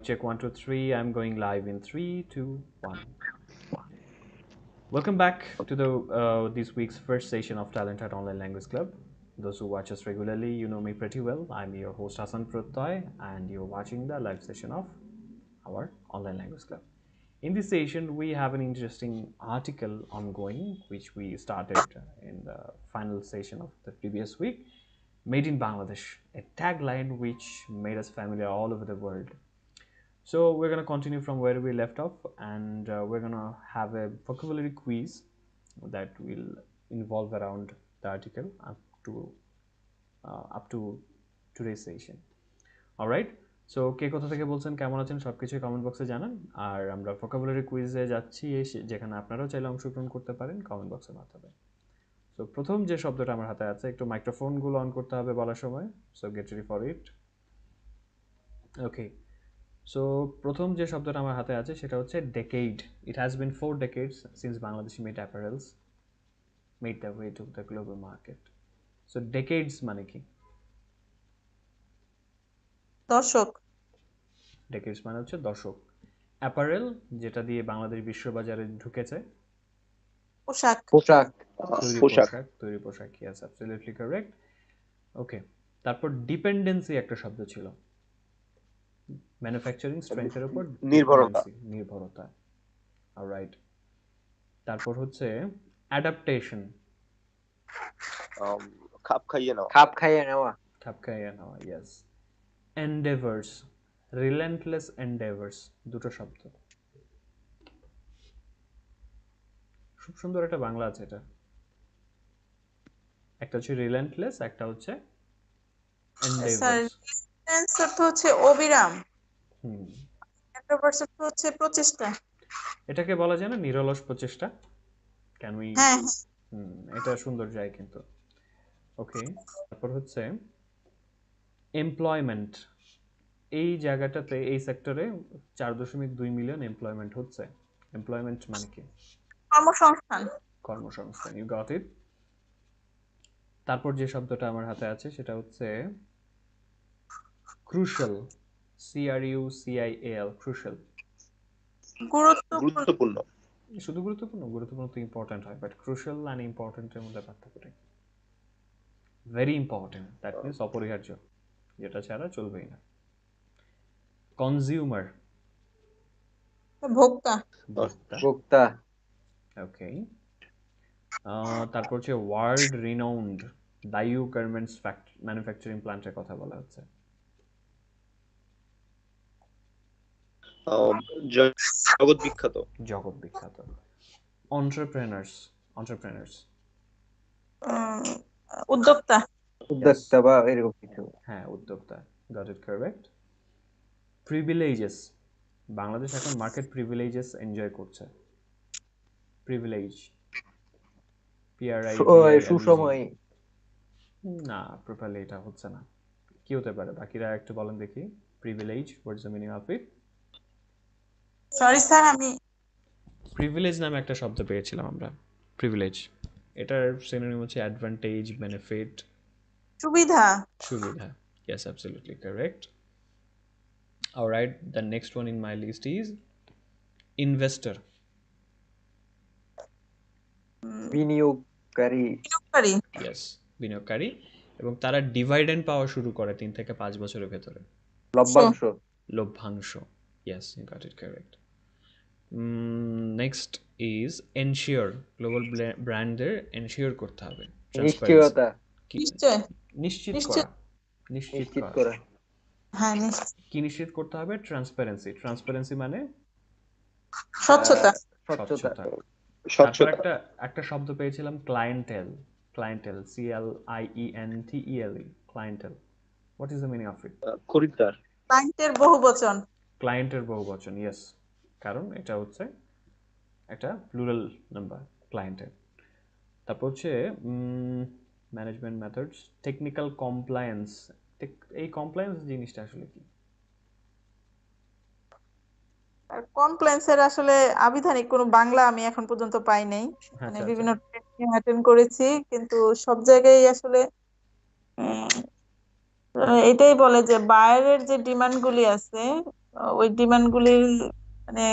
Check 1, 2, 3. I'm going live in 3, 2, 1. Welcome back to this week's first session of TalentHut Online Language Club. Those who watch us regularly, you know me pretty well. I'm your host Prottoy, and you're watching the live session of our Online Language Club. In this session, we have an interesting article ongoing, which we started in the final session of the previous week. Made in Bangladesh, a tagline which made us familiar all over the world. So we're going to continue from where we left off, and we're going to have a vocabulary quiz that will involve around the article up to today's session. All right. So কে কোথা থেকে বলছেন, কেমন আছেন, সবকিছু comment বক্সে জানান। আর আমরা vocabulary কুইজে যাচ্ছি, যেখানে আপনারাও চাইলে অংশগ্রহণ করতে পারেন কমেন্ট বক্সের মাধ্যমে। সো প্রথম যে শব্দটা আমার হাতে আছে, একটু মাইক্রোফোনগুলো অন করতে হবে বলার সময়। So get ready for it. Okay, so প্রথম যে শব্দটা আমার হাতে আছে সেটা হচ্ছে decade. It has been 4 decades since Bangladeshi made apparels made their way to the global market. So decades মানে কি? দশক। ডেকেডস মানে হচ্ছে দশক। অ্যাপারেল যেটা দিয়ে বাংলাদেশ বিশ্ববাজারে ঢুকেছে, পোশাক। তৈরি পোশাক। Yes, absolutely correct. ওকে, তারপর ডিপেন্ডেন্সি একটা শব্দ ছিল, ম্যানুফ্যাকচারিং স্ট্রেংথের উপর নির্ভরতা। অলরাইট, তারপর হচ্ছে অ্যাডাপ্টেশন, খাপ খাইয়ে নেওয়া। ইয়েস। এন্ডেভার্স, রিলেন্টলেস এন্ডেভার্স, দুটো শব্দ। খুব সুন্দর একটা বাংলা আছে এটা। একটা হচ্ছে রিলেন্টলেস, একটা হচ্ছে এন্ডেভার্স। অ্যানসার তো হচ্ছে অবিরাম। এন্ডেভার্স তো হচ্ছে প্রচেষ্টা। এটাকে বলা যায় না নিরলস প্রচেষ্টা? Can we? হ্যাঁ, এটা সুন্দর যায় কিন্তু। ওকে, তারপর হচ্ছে এমপ্লয়মেন্ট। এই জায়গাটাতে, এই সেক্টরে 4.2 মিলিয়ন এমপ্লয়মেন্ট হচ্ছে। এমপ্লয়মেন্ট মানে কি? কর্মসংস্থান। You got it. তারপর যে শব্দটা আমার হাতে আছে সেটা হচ্ছে ক্রুশাল। CRUCIAL, crucial. গুরুত্বপূর্ণ। শুধু গুরুত্বপূর্ণ? গুরুত্বপূর্ণ তো ইম্পর্টেন্ট হয়, বাট ক্রুশাল আর ইম্পর্টেন্টের মধ্যে পার্থক্যটা কি? ভেরি ইম্পর্টেন্ট, দ্যাট মিনস অপরিহার্য, যেটা ছাড়া চলবেই না। কনজিউমার, ভোক্তা। ওকে। তারপর হচ্ছে ওয়ার্ল্ড রিনাউন্ড, দায়ু গার্মেন্টস ম্যানুফ্যাকচারিং প্ল্যান্টের কথা বলা হচ্ছে। জগৎ বিখ্যাত। এন্টারপ্রেনার্স, উদ্যোক্তা বা এরকম কিছু। হ্যাঁ, উদ্যোক্তা। Got it correct. Privileges, Bangladesh এখন মার্কেট প্রিভিলেজেস এনজয় করছে। প্রিভিলেজ, সুসময় না, প্রপারলি এটা হচ্ছে না। কি হতে পারে? বাকিরা একটু বলেন দেখি। Privilege, what's the meaning of it? Sorry sir, আমি প্রিভিলেজ নামে একটা শব্দ পেয়েছিলাম আমরা। প্রিভিলেজ, এটার সিনোনিম হচ্ছে অ্যাডভান্টেজ, বেনিফিট, সুবিধা। Yes, absolutely correct. All right, the next one in my list is investor. বিনিয়োগকারী। Yes, বিনিয়োগকারী, এবং তারা ডিভিডেন্ড পাওয়া শুরু করে 3 থেকে 5 বছরের ভেতরে। লভ্যাংশ। Yes, you got it correct. Next is ensure, global ব্র্যান্ডের এনশিওর করতে হবে। নিশ্চয়তা। নিশ্চিত করা। হ্যাঁ, কি নিশ্চিত করতে হবে? ট্রান্সপারেন্সি মানে স্বচ্ছতা। তারপর একটা শব্দ পেয়েছিলাম clientele. CLIENTELE, clientele. What is the meaning of it? খরিদ্দার। ক্লায়েন্টের বহুবচন, ইয়েস, কারণ এটা হচ্ছে একটা প্লুরাল নাম্বার, ক্লায়েন্টের। তারপর হচ্ছে ম্যানেজমেন্ট মেথডস, টেকনিক্যাল কমপ্লায়েন্স। এই কমপ্লায়েন্স জিনিসটা আসলে কি? কমপ্লেন্সের আসলে আবিধানিক কোনো বাংলা আমি এখন পর্যন্ত পাই নাই। মানে বিভিন্ন ট্রেনিং অ্যাটেন্ড করেছি, কিন্তু সব জায়গায় আসলে এটাই বলে যে বায়ারের যে ডিমান্ড গুলি আছে ওই ডিমান্ডগুলি মানে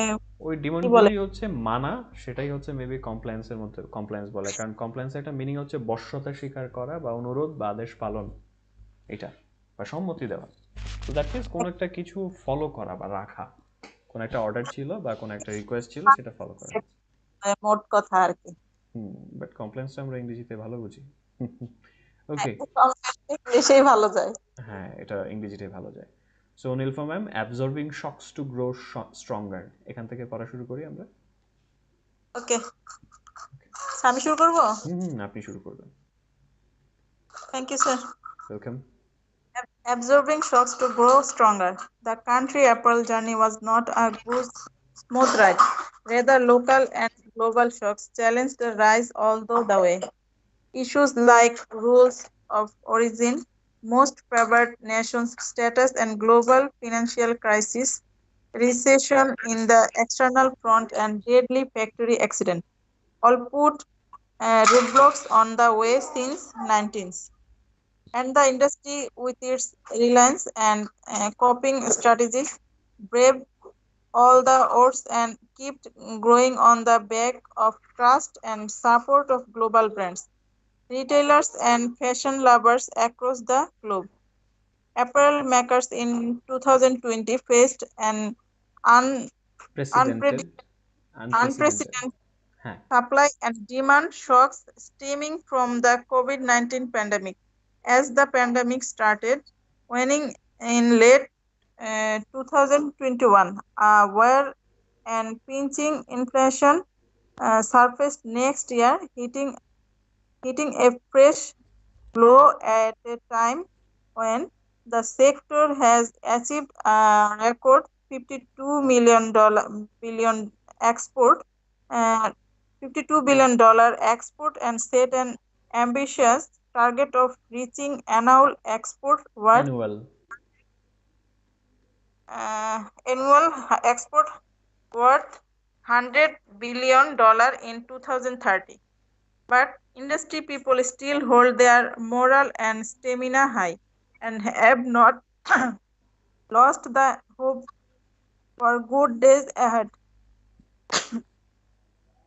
ওই কি বলে ডিমান্ডগুলি হচ্ছে মানা, সেটাই হচ্ছে মেবি কমপ্লায়েন্সের মধ্যে কমপ্লায়েন্স বলে, কারণ কমপ্লায়েন্সের একটা মিনিং হচ্ছে বশ্যতা স্বীকার করা বা অনুরোধ বা আদেশ পালন, এটা বা সম্মতি দেওয়া। তো দ্যাট মিনস কোনো একটা কিছু ফলো করা বা রাখা, কোনো একটা অর্ডার ছিল বা কোনো একটা রিকোয়েস্ট ছিল, সেটা ফলো করা। মোট কথা আর কি। বাট কমপ্লেন্সটা আমরা ইংরেজিতে ভালো বুঝি। ওকে, এসেই ভালো যায়। হ্যাঁ এটা ইংরেজিতে ভালো যায়। So Nilfa ma'am, absorbing shocks to grow stronger, এখান থেকে পড়া শুরু করি আমরা। ওকে, আমি শুরু করব। আপনি শুরু করবেন। Thank you sir. Welcome. Absorbing shocks to grow stronger. The country April journey was not a smooth ride. Rather, local and global shocks challenged the rise all the way. Issues like rules of origin, most favored nations status, and global financial crisis, recession in the external front, and deadly factory accident all put roadblocks on the way since 19th. And the industry, with its reliance and coping strategies, braved all the odds and kept growing on the back of trust and support of global brands, retailers, and fashion lovers across the globe. Apparel makers in 2020 faced an precedented unprecedented, unprecedented হ্যাঁ supply and demand shocks stemming from the COVID-19 pandemic. As the pandemic started waning in late 2021, where and pinching inflation surfaced next year, hitting a fresh blow at a time when the sector has achieved a record $52 billion export, uh, $52 billion export, and set an ambitious target of reaching annual export worth annual annual export worth $100 billion in 2030. But industry people still hold their moral and stamina high and have not lost the hope for good days ahead.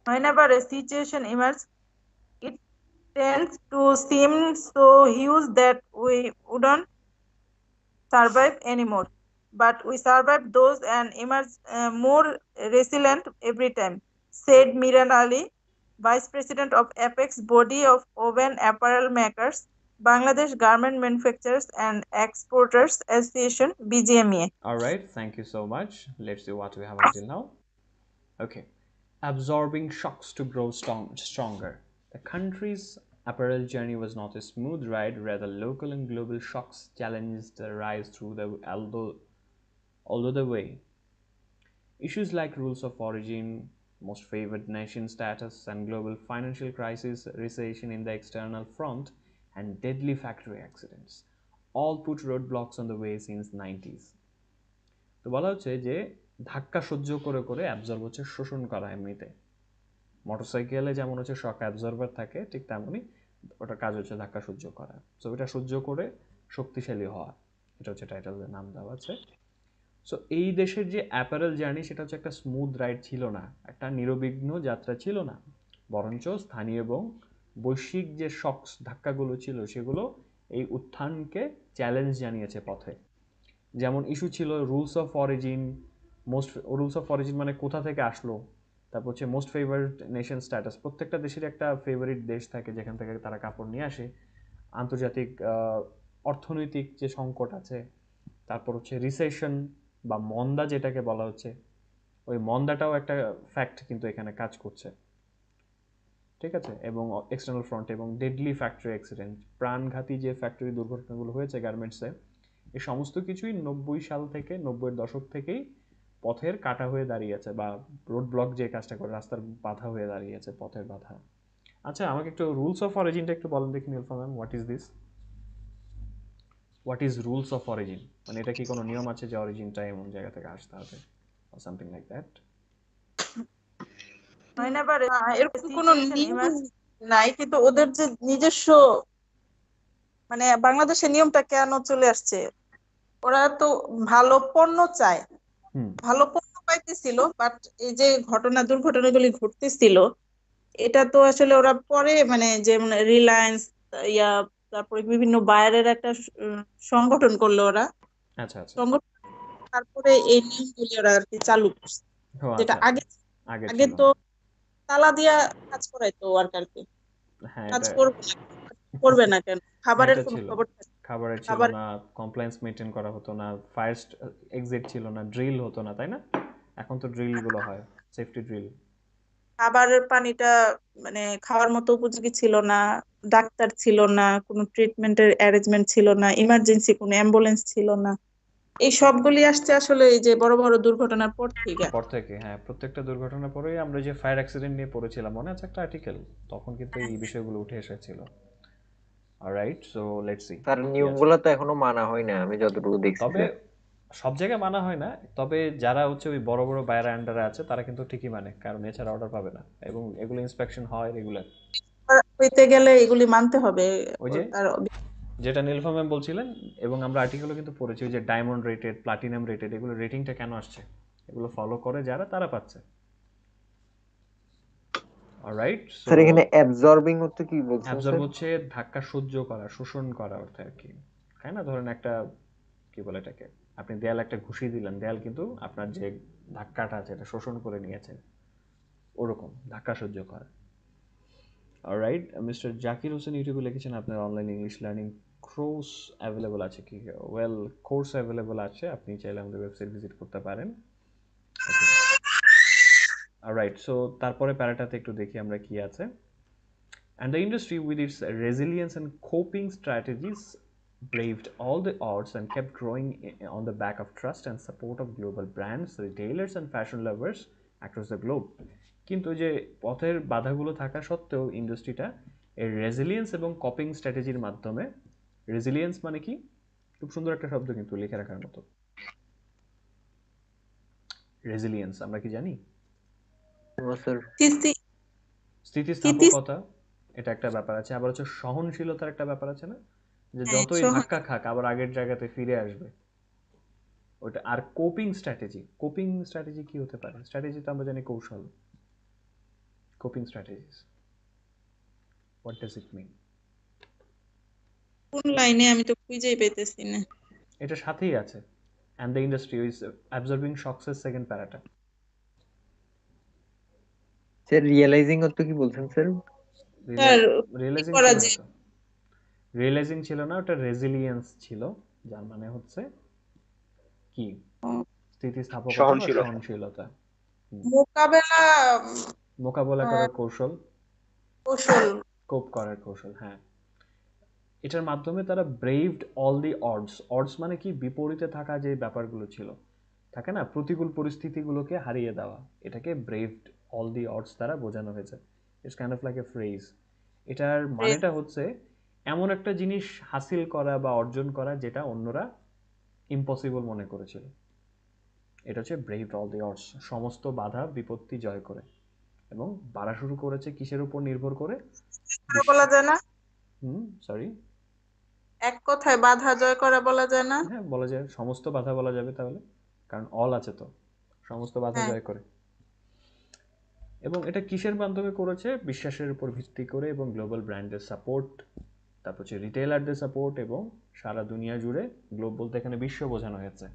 Whenever a situation emerges, it tends to seem so huge that we wouldn't survive anymore. But we survive those and emerge more resilient every time, said Miran Ali, Vice President of Apex Body of Woven Apparel Makers, Bangladesh Garment Manufacturers and Exporters Association, BGMEA. Alright, thank you so much. Let's see what we have until now. Okay. Absorbing shocks to grow stronger. The country's apparel journey was not a smooth ride, rather, local and global shocks challenged the rise through the although the way. Issues like rules of origin, most favored nation status, and global financial crisis, recession in the external front, and deadly factory accidents all put roadblocks on the way since 90s. তো বলা হচ্ছে যে ধাক্কা সহ্য করে করে absorb হচ্ছে শোষণ করা। এমনিতে মোটরসাইকেলে যেমন হচ্ছে শক অ্যাবজর্ভার থাকে, ঠিক তেমনই ওটার কাজ হচ্ছে ধাক্কা সহ্য করা। সো এটা সহ্য করে শক্তিশালী হওয়া, এটা হচ্ছে টাইটেলের নাম দেওয়া আছে। সো এই দেশের যে অ্যাপারেল জার্নি, সেটা হচ্ছে একটা স্মুথ রাইড ছিল না, একটা নিরবিঘ্ন যাত্রা ছিল না, বরঞ্চ স্থানীয় এবং বৈশ্বিক যে শকস ধাক্কাগুলো ছিল, সেগুলো এই উত্থানকে চ্যালেঞ্জ জানিয়েছে পথে। যেমন ইস্যু ছিল rules of origin, rules of origin মানে কোথা থেকে আসলো, তারপর হচ্ছে মোস্ট ফেভারিট নেশন স্ট্যাটাস, প্রত্যেকটা দেশের একটা ফেভারিট দেশ থাকে যেখান থেকে তারা কাপড় নিয়ে আসে। আন্তর্জাতিক অর্থনৈতিক যে সংকট আছে, তারপর হচ্ছে রিসেশন বা মন্দা যেটাকে বলা হচ্ছে, ওই মন্দাটাও একটা ফ্যাক্ট কিন্তু এখানে কাজ করছে, ঠিক আছে। এবং এক্সটার্নাল ফ্রন্ট এবং ডেডলি ফ্যাক্টরি অ্যাক্সিডেন্ট, প্রাণঘাতী যে ফ্যাক্টরি দুর্ঘটনাগুলো হয়েছে গার্মেন্টসে, এই সমস্ত কিছুই 90 সাল থেকে 90-এর দশক থেকেই পথের কাটা হয়ে দাঁড়িয়েছে, বা রোড ব্লক যে কাজটা করে রাস্তার বাধা হয়ে দাঁড়িয়েছে, পথের বাধা। আচ্ছা, আমাকে একটু রুলস অফ অরিজিনটা একটু বলেন দেখি Nilfa ma'am, what is this? What is rules of origin? মানে এটা কি কোনো নিয়ম আছে যে অরিজিনটা এমন জায়গা থেকে আসতে হবে, সামথিং লাইক দ্যাট? এরকম কোনো নিয়ম নাই, কিন্তু ওদের যে নিজস্ব মানে বাংলাদেশের নিয়মটা কেন চলে আসছে, ওরা তো ভালো পণ্য চায়, ভালো পণ্য পাইতেছিল, বাট এই যে দুর্ঘটনাগুলি ঘটতেছিল, এটা তো আসলে ওরা পরে মানে যেমন রিলায়েন্স ইয়া তারপরে বিভিন্ন বায়ারের একটা সংগঠন করলো ওরা। আচ্ছা আচ্ছা। সংগঠন তারপরে এই নিয়মগুলি ওরা আর কি চালু করছে, ও যেটা আচ্ছা আচ্ছা, আগে আগে আগে ছিল তো না। তালা দিয়া কাজ করাইতো আর কি। হ্যাঁ কাজ এটা করবে না কেন, না খাবারের এটা কোনো ছিল, খবর থাকে না। খাবারের ছিল খাবার না, কমপ্লায়েন্স মেনটেন করা হতো না, ফায়ার এক্সিট ছিল না, ড্রিল হতো না, তাই না? এখন তো ড্রিলগুলো হয়, সেফটি ড্রিল। খাবারের পানিটা মানে খাওয়ার মতো উপযোগী ছিল না, ডাক্তার ছিল না, কোনো ট্রিটমেন্টের অ্যারেঞ্জমেন্ট ছিল না, ইমার্জেন্সি কোনো অ্যাম্বুলেন্স ছিল না। এই সবগুলি আসছে আসলে এই যে বড় বড় দুর্ঘটনার পর থেকে। পর থেকে, হ্যাঁ, প্রত্যেকটা দুর্ঘটনার পরেই আমরা যে ফায়ার অ্যাক্সিডেন্ট নিয়ে পড়েছিলাম, মনে আছে একটা আর্টিকেল, তখন কিন্তু এই বিষয়গুলো উঠে এসেছিল। অলরাইট, সো লেটস সি তার কি আছে। নিয়মগুলো তো এখনো মানা হয় না, আমি যতটুকু তবে দেখছিলাম। সব জায়গায় মানা হয় না, তবে যারা হচ্ছে ওই বড় বড় বায়ার আন্ডারে আছে তারা কিন্তু ঠিকই মানে, কারণ এছাড়া অর্ডার পাবে না, এবং এগুলো ইন্সপেকশন হয় রেগুলার। হইতে গেলে এগুলি মানতে হবে। ওই যে তার যেটা নীলফা ম্যাম বলছিলেন, এবং আমরা আর্টিকেলও কিন্তু পড়েছি, ওই যে ডায়মন্ড রেটেড, প্লাটিনাম রেটেড, এগুলো রেটিংটা কেন আসছে, এগুলো ফলো করে যারা তারা পাচ্ছে। অলরাইট, সো স্যার এখানে অ্যাবজর্বিং হচ্ছে কি বলছেন অ্যাবজর্ব স্যার? হচ্ছে ধাক্কা সহ্য করা, শোষণ করা অর্থে আর কি। তাই না, ধরেন একটা, কি বলে এটাকে, আপনি দেয়াল একটা ঘুষি দিলেন, দেয়াল কিন্তু আপনার যে ধাক্কাটা আছে এটা শোষণ করে নিয়েছে, ওরকম ধাক্কা সহ্য করা। অলরাইট, মিস্টার জাকির হোসেন ইউটিউবে লিখেছেন আপনার online English learning course available আছে কি? ওয়েল, কোর্স অ্যাভেলেবল আছে, আপনি চাইলে আমাদের ওয়েবসাইট ভিজিট করতে পারেন। ওকে, অলরাইট, সো তারপরে প্যারাটাতে একটু দেখি আমরা কি আছে। And the industry, with its resilience and coping strategies, braved all the odds and kept growing on the back of trust and support of global brands, retailers, and fashion lovers across the globe. কিন্তু যে পথের বাধাগুলো থাকা সত্ত্বেও ইন্ডাস্ট্রিটা এর resilience এবং কপিং স্ট্র্যাটেজির মাধ্যমে, resilience মানে কি, খুব সুন্দর একটা শব্দ কিন্তু লিখে রাখার মতো। রেজিলিয়েন্স আমরা কি জানি? স্যার স্থিতি- স্থিতি- স্থিতিস্থাপকতা, এটা একটা ব্যাপার আছে, আবার হচ্ছে সহনশীলতার একটা ব্যাপার আছে না, যে হ্যাঁ, যতই ধাক্কা খাক আবার আগের জায়গাতে ফিরে আসবে, ওটা। আর কোপিং স্ট্র্যাটেজি, কোপিং স্ট্র্যাটেজি কি হতে পারে? স্ট্র্যাটেজি তো আমরা জানি কৌশল, coping strategies, what does it mean? কোন লাইনে আমি তো খুঁজেই পেতেছি না। এটা সাথেই আছে, and the industry is absorbing শকসের সেকেন্ড প্যারাটা। স্যার রিয়েলাইজিং হচ্ছে কি বলছেন স্যার? স্যার কি রিয়েলাইজিং করা ছিল না যায়? তো, রিয়েলাইজিং ছিল না, ওটা রেজিলিয়েন্স ছিল, যার মানে হচ্ছে কি, স্থিতিস্থাপকতা বা সহনশীলতা। সহনশীলতা। মোকাবেলা মোকাবেলা আহ, করার কৌশল, কৌশল। কোপ করার কৌশল, হ্যাঁ। এটার মাধ্যমে তারা ব্রেভড অল দি অডস, অডস মানে কি, বিপরীতে থাকা যে ব্যাপারগুলো ছিল, থাকে না, প্রতিকূল পরিস্থিতিগুলোকে হারিয়ে দেওয়া, এটাকে ব্রেভড অল দি অডস দ্বারা বোঝানো হয়েছে। It's kind of like A phrase. এটার মানেটা হচ্ছে এমন একটা জিনিস হাসিল করা বা অর্জন করা যেটা অন্যরা ইম্পসিবল মনে করেছিল। এটা হচ্ছে ব্রেভড অল দি অডস, সমস্ত বাধা বিপত্তি জয় করে, এবং বাড়া শুরু করেছে কিসের উপর নির্ভর করে? বিশ্ব। বলা যায় না, সরি। এক কথায় বাধা জয় করা বলা যায় না। হ্যাঁ বলা যায়, সমস্ত বাধা বলা যাবে তাহলে, কারণ অল আছে তো, সমস্ত বাধা হ্যাঁ, জয় করে। এবং এটা কিসের মাধ্যমে করেছে? বিশ্বাসের উপর ভিত্তি করে, এবং গ্লোবাল ব্র্যান্ডের সাপোর্ট, তারপর হচ্ছে রিটেলারদের সাপোর্ট, এবং সারা দুনিয়া জুড়ে, গ্লোব বলতে এখানে বিশ্ব বোঝানো হয়েছে,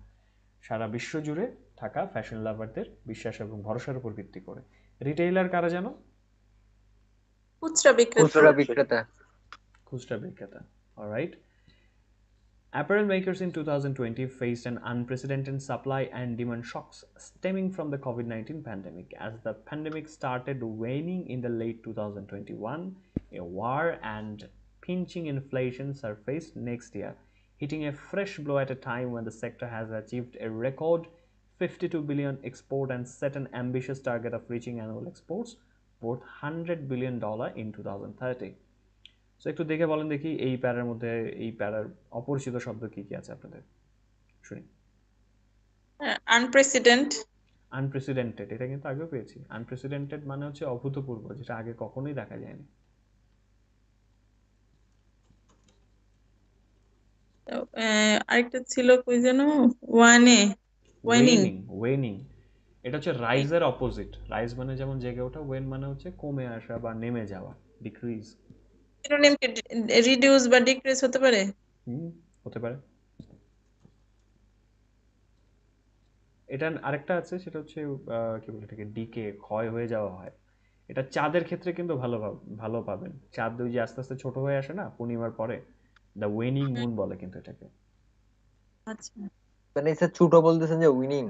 সারা বিশ্ব জুড়ে থাকা ফ্যাশন লাভারদের বিশ্বাস এবং ভরসার উপর ভিত্তি করে। রিটেইলার কারা জানো? খুচরা বিক্রেতা। খুচরা বিক্রেতা। খুচরা বিক্রেতা। Alright, apparel makers in 2020 faced an unprecedented supply and demand shocks stemming from the COVID-19 pandemic. As the pandemic started waning in the late 2021, a war and pinching inflation surfaced next year, hitting a fresh blow at a time when the sector has achieved a record 52 billion export and set an ambitious target of reaching annual exports worth $100 billion in 2030. So একটু দেখে বলেন দেখি এই প্যারার মধ্যে, এই প্যারার অপরিচিত শব্দ কি কি আছে আপনাদের, শুনি। আনপ্রেসিডেন্ট। আনপ্রেসিডেন্টেড, এটা কিন্তু আগেও পেয়েছি। আনপ্রেসিডেন্টেড মানে হচ্ছে অভূতপূর্ব, যেটা আগে কখনোই দেখা যায়নি। আরেকটা ছিল কই যেন, ওয়ানে। ওয়েনিং। ওয়েনিং এটা হচ্ছে রাইজের অপোজিট। রাইজ মানে যেমন জেগে ওঠা, ওয়েন মানে হচ্ছে কমে আসা বা নেমে যাওয়া, ডিক্রিজ। সিনোনিম কি রিডিউস বা ডিক্রিজ হতে পারে? হুম, হতে পারে। এটা আরেকটা আছে, সেটা হচ্ছে কি বলে এটাকে, ডিকে, ক্ষয় হয়ে যাওয়া হয়। এটা চাঁদের ক্ষেত্রে কিন্তু ভালো পাবেন। চাঁদ ওই যে আস্তে আস্তে ছোট হয়ে আসে না পূর্ণিমার পরে, দ্য ওয়েনিং মুন বলে কিন্তু এটাকে। আচ্ছা। মানে স্যার ছোট বলতেছেন যে উইনিং।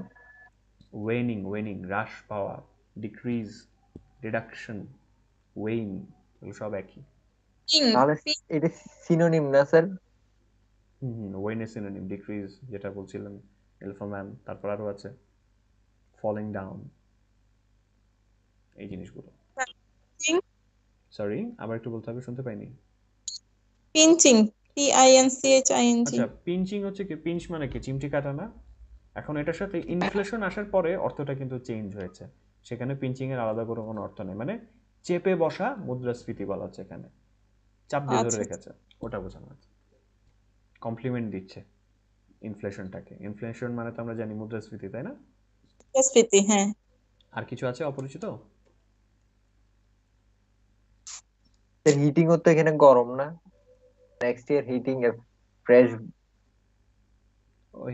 ওয়েনিং হ্রাস পাওয়া, ডিক্রিজ, রিডাকশন, ওয়েইন, এগুলো সব একই। পিং তাহলে পিং এটা সিনোনিম না স্যার? ওয়েন এর সিনোনিম ডিক্রিজ, যেটা বলছিলেন এলফাম্যান। তারপর আরো আছে ফলিং ডাউন, এই জিনিসগুলো। পিং সরি, আবার একটু বলতে হবে, শুনতে পাইনি। Pinching, PINCHING। আচ্ছা, পিঞ্চিং হচ্ছে কি, পিঞ্চ মানে কি, চিমটি কাটা না? এখন এটার সাথে ইনফ্লেশন আসার পরে অর্থটা কিন্তু চেঞ্জ হয়েছে। সেখানে পিঞ্চিং এর আলাদা করে কোনো অর্থ নেই, মানে চেপে বসা মুদ্রাস্ফীতি বলা হচ্ছে এখানে, চাপ দিয়ে ধরে আচ্ছা, রেখেছে, ওটা বোঝানো হচ্ছে। কমপ্লিমেন্ট দিচ্ছে ইনফ্লেশনটাকে। ইনফ্লেশন মানে তো আমরা জানি মুদ্রাস্ফীতি, তাই না? স্ফীতি, হ্যাঁ। আর কিছু আছে অপরিচিত? স্যার হিটিং তো এখানে গরম না? নেক্সট ইয়ার হিটিং এর ফ্রেশ।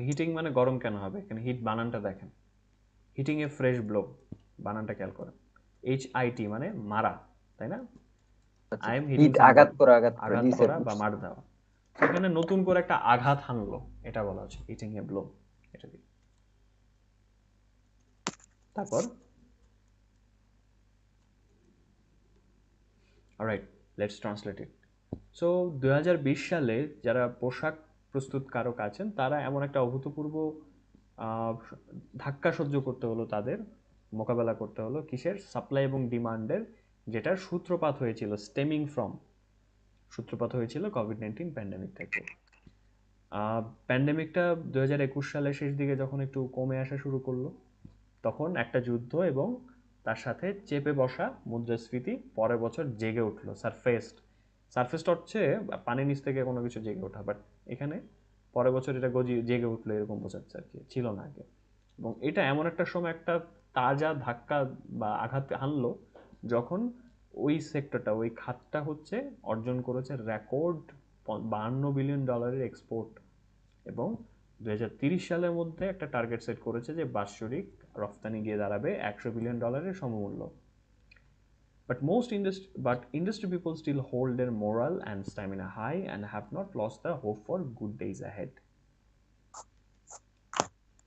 হিটিং মানে গরম কেন হবে? এখানে হিট বানানটা দেখেন, হিটিং এ ফ্রেশ ব্লো, বানানটা খেয়াল করেন। HIT মানে মারা, তাই না? আচ্ছা, I am hitting hit somebody, আঘাত করা, আঘাত জি স্যার করা বা বুঝছি। মার দেওয়া। এখানে নতুন করে একটা আঘাত হানলো, এটা বলা হচ্ছে হিটিং এ ব্লো। এটা দিয়ে তারপর alright, let's translate it. So 2020 সালে যারা পোশাক প্রস্তুতকারক আছেন, তারা এমন একটা অভূতপূর্ব আহ, ধাক্কা সহ্য করতে হলো তাদের, মোকাবেলা করতে হলো কিসের, সাপ্লাই এবং ডিমান্ডের, যেটার সূত্রপাত হয়েছিল স্টেমিং ফ্রম, সূত্রপাত হয়েছিল কোভিড-19 প্যান্ডেমিক থেকে। প্যান্ডেমিকটা 2021 সালের শেষ দিকে যখন একটু কমে আসা শুরু করলো, তখন একটা যুদ্ধ এবং তার সাথে চেপে বসা মুদ্রাস্ফীতি পরের বছর জেগে উঠলো, সারফেসড হচ্ছে পানির নিচ থেকে কোনো কিছু জেগে ওঠা, বাট এখানে পরের বছর এটা জেগে উঠলো এরকম বোঝাচ্ছে আর কি, ছিল না আগে। এবং এটা এমন একটা সময় একটা তাজা ধাক্কা বা আঘাত হানলো, যখন ওই সেক্টরটা, ওই খাতটা হচ্ছে অর্জন করেছে রেকর্ড $52 বিলিয়ন এক্সপোর্ট, এবং 2030 সালের মধ্যে একটা টার্গেট সেট করেছে যে বাৎসরিক রফতানি গিয়ে দাঁড়াবে $100 billion সমমূল্য। But industry people still hold their morale and stamina high and have not lost the hope for good days ahead.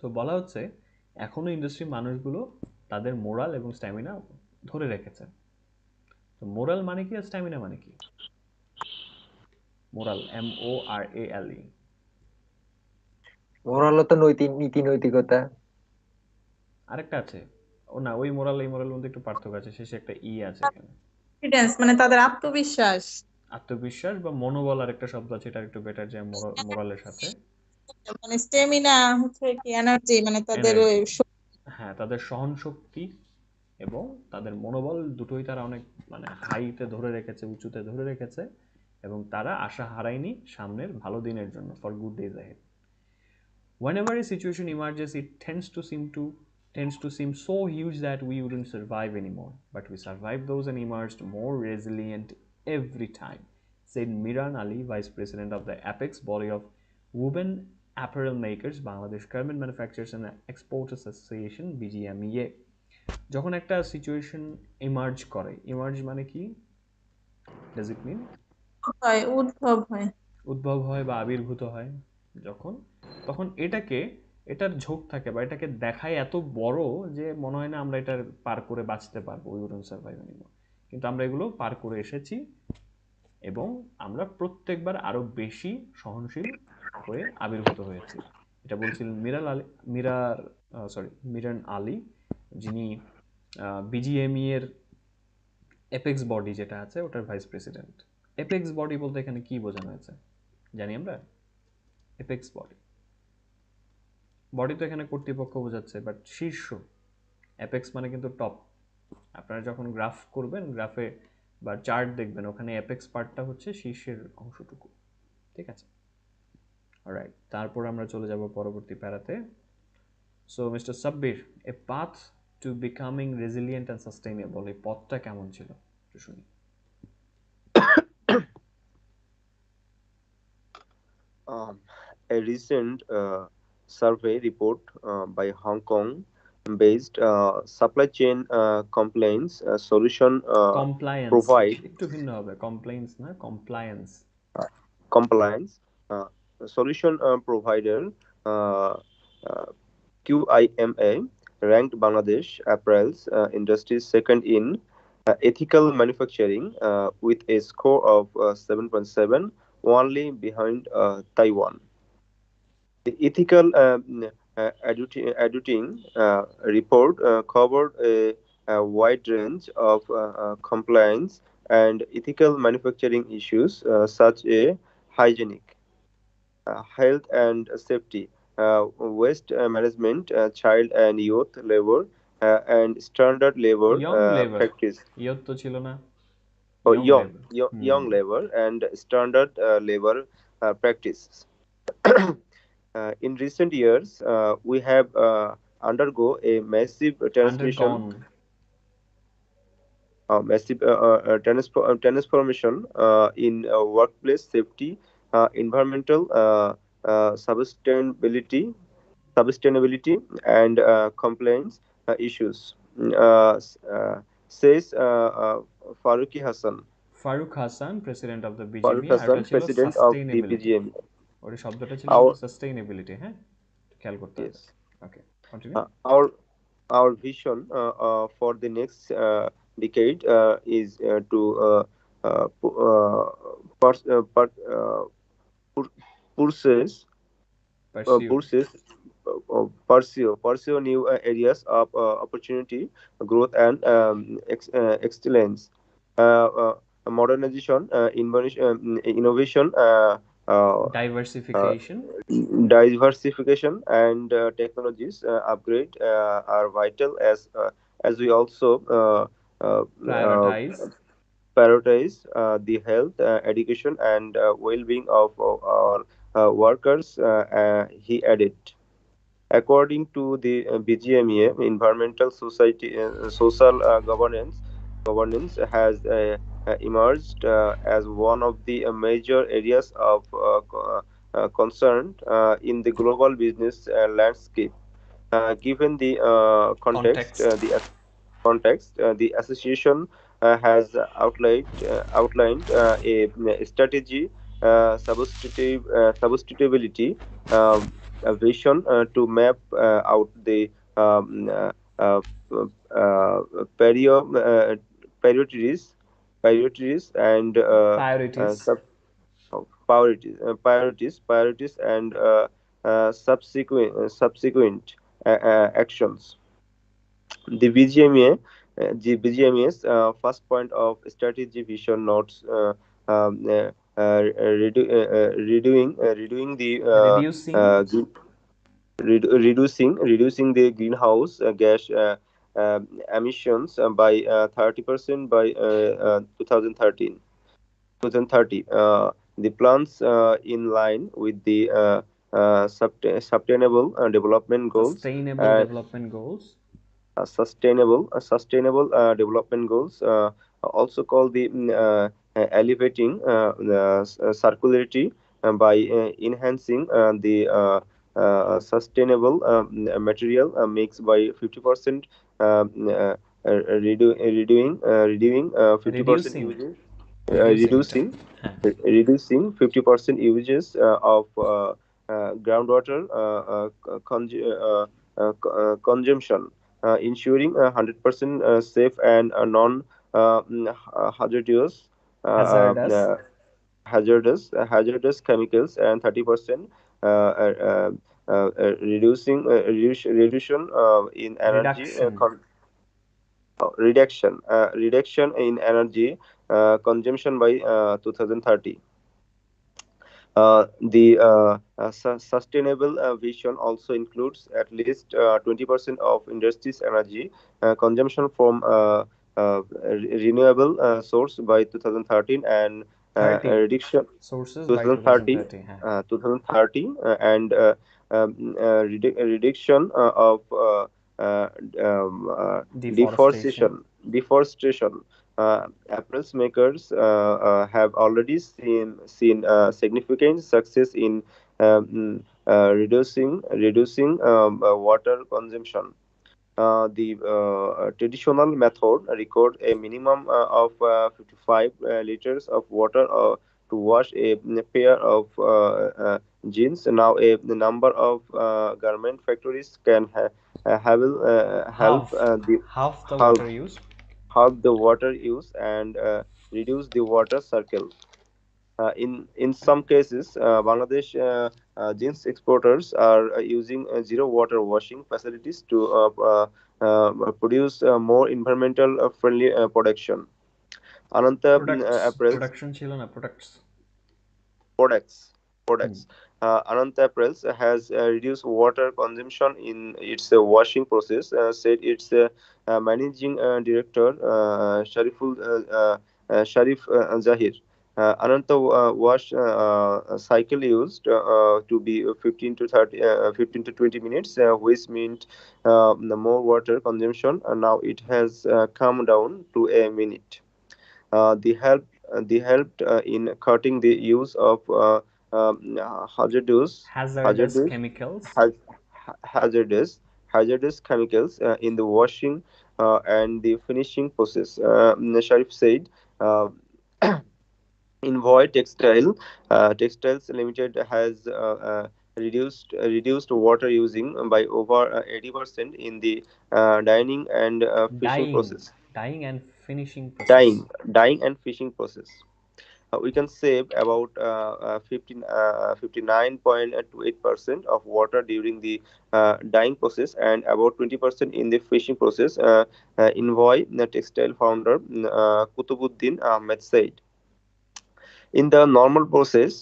তো বলা হচ্ছে এখনো ইন্ডাস্ট্রি মানুষগুলো তাদের মোরাল এবং স্ট্যামিনা ধরে রেখেছে। তো মোরাল মানে কি আর স্ট্যামিনা মানে কি? Moral, MORALE। ওর হলো তো নীতি নৈতিকতা। আরেকটা আছে, ও না, ওই মোরাল এই মোরালের মধ্যে একটু পার্থক্য আছে, শেষে একটা আছে এখানে। কনফিডেন্স মানে তাদের আত্মবিশ্বাস। আত্মবিশ্বাস বা মনোবল আরেকটা শব্দ আছে, এটা একটু বেটার, যে মোরালের সাথে মানে স্টেমিনা হচ্ছে কি এনার্জি, মানে তাদের ওই এনার্জি। হ্যাঁ, তাদের সহনশক্তি এবং তাদের মনোবল দুটোই তারা অনেক মানে হাইতে ধরে রেখেছে, উঁচুতে ধরে রেখেছে, এবং তারা আশা হারায়নি সামনের ভালো দিনের জন্য, for good days ahead. Whenever a situation emerges, it tends to seem so huge that we wouldn't survive anymore. But we survived those and emerged more resilient every time, said Miran Ali, Vice President of the Apex, body of woven apparel makers, Bangladesh Garment Manufacturers and Export Association, BGMEA. যখন একটা situation emerge করে, emerge মানে কি, does it মিন? হয়, উদ্ভব হয়। উদ্ভব হয় বা আবির্ভূত হয় যখন, তখন এটার ঝোঁক থাকে বা এটাকে দেখায় এত বড় যে মনে হয় না আমরা এটার পার করে বাঁচতে পারবো, উই উডন্ট সার্ভাইভ এনিমোর। কিন্তু আমরা এগুলো পার করে এসেছি, এবং আমরা প্রত্যেকবার আরো বেশি সহনশীল হয়ে আবির্ভূত হয়েছি। এটা বলছিলেন মিরান আলী, যিনি বিজিএমই এর এপেক্স বডি যেটা আছে ওটার ভাইস প্রেসিডেন্ট। এপেক্স বডি বলতে এখানে কি বোঝানো হয়েছে জানি আমরা? এপেক্স বডি, বডি তো এখানে কর্তৃপক্ষ বোঝাচ্ছে, বাট শীর্ষ, অ্যাপেক্স মানে কিন্তু টপ। আপনারা যখন গ্রাফ করবেন, গ্রাফে বা চার্ট দেখবেন, ওখানে অ্যাপেক্স পার্টটা হচ্ছে শীর্ষের অংশটুকু, ঠিক আছে? অলরাইট, তারপর আমরা চলে যাব পরবর্তী প্যারাতে। So, Mr. Sabbir, a path to becoming resilient and sustainable, এই পথটা কেমন ছিল একটু শুনি। Um, a recent survey report by Hong Kong based supply chain complaints solution compliance, provide একটু ভিন্ন হবে, কমপ্লেইন্স না, compliance. uh, compliance solution provider uh, uh, QIMA ranked Bangladesh apparel's industry's second in ethical manufacturing with a score of 7.7, only behind Taiwan. The ethical auditing report covered a wide range of compliance and ethical manufacturing issues such as hygienic, health and safety, waste management, child and youth labor, and standard labor young labour, practice. ইয়ত তো ছিল না, Oh, young labour. young labor and standard labor practices. In recent years, we have undergo a massive transmission, আন্ডারগন, transformation in workplace safety, environmental sustainability, and compliance issues. Says Faruqi Hassan. Faruque Hassan, president of the Farooq BGMEA, আর ওটা Hassan, ছিল president of the sustainability. BGM. ওর শব্দটা ছিল কিন্তু Our sustainability, হ্যাঁ, খেয়াল করতে হবে। yes, okay, continue. our vision for the next decade is to pers- pur- purchase pursue, pursue new areas of opportunity, growth, and excellence. Modernization, innovation, uh, diversification, diversification, and technologies upgrade are vital as we also prioritise, prioritize the health, education, and well-being of our workers. He added. According to the BGMEA, environmental social governance has emerged as one of the major areas of concern in the global business landscape. Given the context, the association has outlined a strategy, substitutability, a vision to map out the um, uh, uh, uh, perio- uh, priorities, and priorities, sub priorities, and subsequent actions. The BGMA's first point of strategy vision notes redoing the reducing, reducing the greenhouse gas emissions by 30% by 2030. The plans in line with the sustainable development goals sustainable and development goals, sustainable development goals, also called the elevating circularity by enhancing the sustainable material mix by 50%, reducing 50% reducing, uses, reducing এটা, reducing হ্যাঁ, reducing 50% usages of groundwater consumption, ensuring 100% safe and non hazardous, hazardous chemicals, and 30% reduction in energy reduction, reduction in energy consumption by 2030. The sustainable vision also includes at least 20% of industry's energy consumption from renewable source by 2013, and thirty reduction sources by two thousand 2030 thirty, হ্যাঁ। 2030 and reduction of uh, um, uh, Deforestation. deforestation. Apparel makers have already seen significant success in reducing water consumption. The traditional method record a minimum of 55 liters of water to wash a pair of jeans. Now, the number of garment factories can help Half. Half the half, water use. half the water use and reduce the water cycle. In some cases, Bangladesh jeans exporters are using zero water washing facilities to produce more environmental friendly production. Ananta Apparels Production ছিল না, products. products Hmm. products. Ananta Apparels has reduced water consumption in its washing process, said its managing director Sharif Zahir. Ananta wash cycle used to be 15 to 30, 15 to 20 minutes, which meant the more water consumption. Now it has come down to a minute. They helped in cutting the use of Hazardous hazardous chemicals. haz- hazardous hazardous chemicals in the washing and the finishing process. Sharif said. Envoy Textiles Limited has reduced water using by over 80% in the dining and fishing Dyeing. process. Dyeing and finishing process. Dyeing and fishing process. We can save about 59.28% of water during the dyeing process and about 20% in the fishing process. Envoy the textile founder Kutubuddin Ahmed said. In the normal process,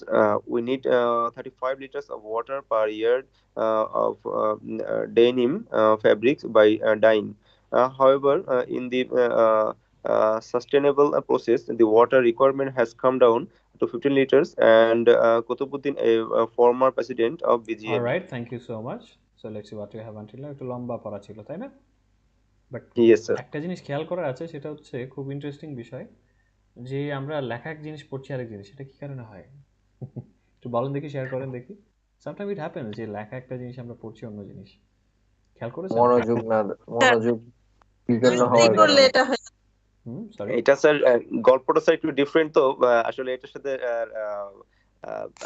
we need 35 liters of water per year of denim fabrics by dyeing. However, in the sustainable process, the water requirement has come down to 15 liters. And Kutubuddin, a former president of All BGM. right, thank you so much. So let's see what you have until now. একটু লম্বা পড়া ছিল, তাই না? But Yes, sir. একটা জিনিস খেয়াল করার আছে, সেটা হচ্ছে খুব ইন্টারেস্টিং বিষয়, যে আমরা লেখা এক জিনিস পড়ছি আরেক জিনিস, এটা কি কারণে হয়? একটু বলেন দেখি, শেয়ার করেন দেখি। সামটাইম ইট হ্যাপেন্স যে লেখা একটা জিনিস আমরা পড়ছি অন্য জিনিস। খেয়াল করেছেন? মনোযোগ বিকল হওয়ার মিস্ত্রি করলে কারণে। এটা হয়। সরি। এটা স্যার গল্পটা স্যার একটু ডিফারেন্ট, তো আসলে এটার সাথে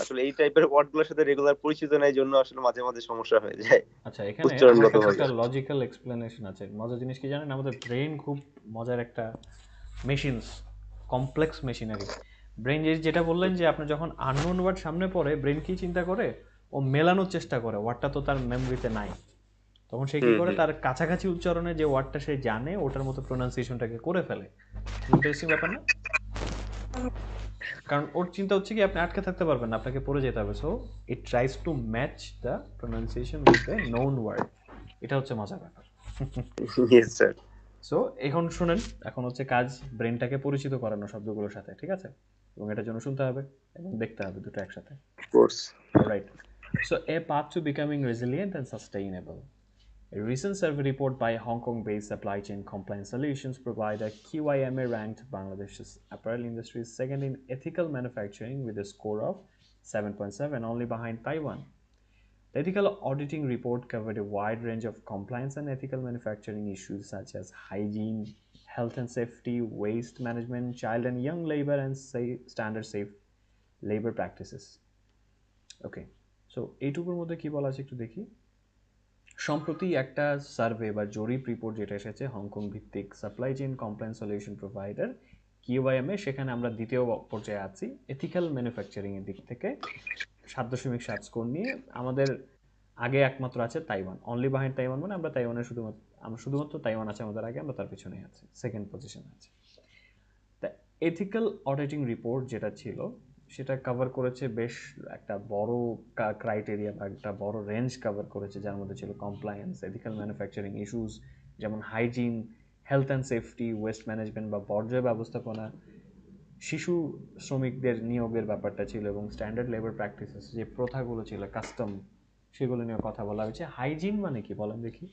আসলে এই টাইপের ওয়ার্ড গুলোর সাথে রেগুলার পরিচিত নাই, জন্য আসলে মাঝে মাঝে সমস্যা হয়ে যায় আচ্ছা, এখানে আমার উচ্চারণগত কাছে ভাবে। একটা লজিক্যাল এক্সপ্লেনেশন আছে। মজার জিনিস কি জানেন? আমাদের ব্রেন খুব মজার একটা মেশিনস, কমপ্লেক্স মেশিনারি। ব্রেন যেটা বললেন যে আপনি যখন আননোন ওয়ার্ড সামনে পড়ে, ব্রেন কি চিন্তা করে? ও মেলানোর চেষ্টা করে, ওয়ার্ডটা তো তার মেমোরিতে নাই। তখন সে কি হুম করে? হুম। তার কাছাকাছি উচ্চারণে যে ওয়ার্ডটা সে জানে, ওটার মতো প্রোনাউন্সিয়েশনটাকে করে ফেলে। ইন্টারেস্টিং ব্যাপার না? কারণ ওর চিন্তা হচ্ছে কি আপনি আটকে থাকতে পারবেন না, আপনাকে পড়ে যেতে হবে। So it tries to match the pronunciation with a known word. এটা হচ্ছে মজার ব্যাপার। Yes sir. সো এখন শুনেন, এখন হচ্ছে কাজ ব্রেনটাকে পরিচিত করানো শব্দগুলোর সাথে, ঠিক আছে? এবং এটার জন্য শুনতে হবে এবং দেখতে হবে দুটো একসাথে। Course. Alright. So A path to becoming resilient and sustainable. A recent survey report by Hong Kong-based supply chain compliance solutions provider QIMA ranked Bangladesh's apparel industry second in ethical manufacturing with a score of 7.7, only behind Taiwan. The ethical auditing report covered a wide range of compliance and ethical manufacturing issues such as hygiene, health and safety, waste management, child and young labor, and standard safe labor practices. Okay, so এইটুকুর মধ্যে কি বলা আছে একটু দেখি। সম্প্রতি একটা survey বা জরিপ রিপোর্ট যেটা এসেছে হংকং ভিত্তিক supply chain compliance solution provider QIMA, সেখানে আমরা দ্বিতীয় পর্যায়ে আছি এথিক্যাল ম্যানুফ্যাকচারিং এর দিক থেকে 7.7 স্কোর নিয়ে। আমাদের আগে একমাত্র আছে তাইওয়ান, অনলি বাহিন্ড তাইওয়ান, মানে আমরা তাইওয়ানের শুধুমাত্র তাইওয়ান আছে আমাদের আগে, আমরা তার পিছনেই আছি, সেকেন্ড পজিশনে আছে। তা এথিক্যাল অডিটিং রিপোর্ট যেটা ছিল, সেটা কভার করেছে বেশ একটা বড় ক্রাইটেরিয়া বা একটা বড় রেঞ্জ কভার করেছে, যার মধ্যে ছিল কমপ্লায়েন্স, এথিক্যাল ম্যানুফ্যাকচারিং ইস্যুস যেমন hygiene, health and safety, waste management বা বর্জ্য ব্যবস্থাপনা, শিশু শ্রমিকদের নিয়োগের ব্যাপারটা ছিল, এবং স্ট্যান্ডার্ড লেবার প্র্যাকটিসেস যে প্রথাগুলো ছিল, কাস্টম, সেগুলো নিয়ে কথা বলা হয়েছে। হাইজিন মানে কি বলেন দেখি,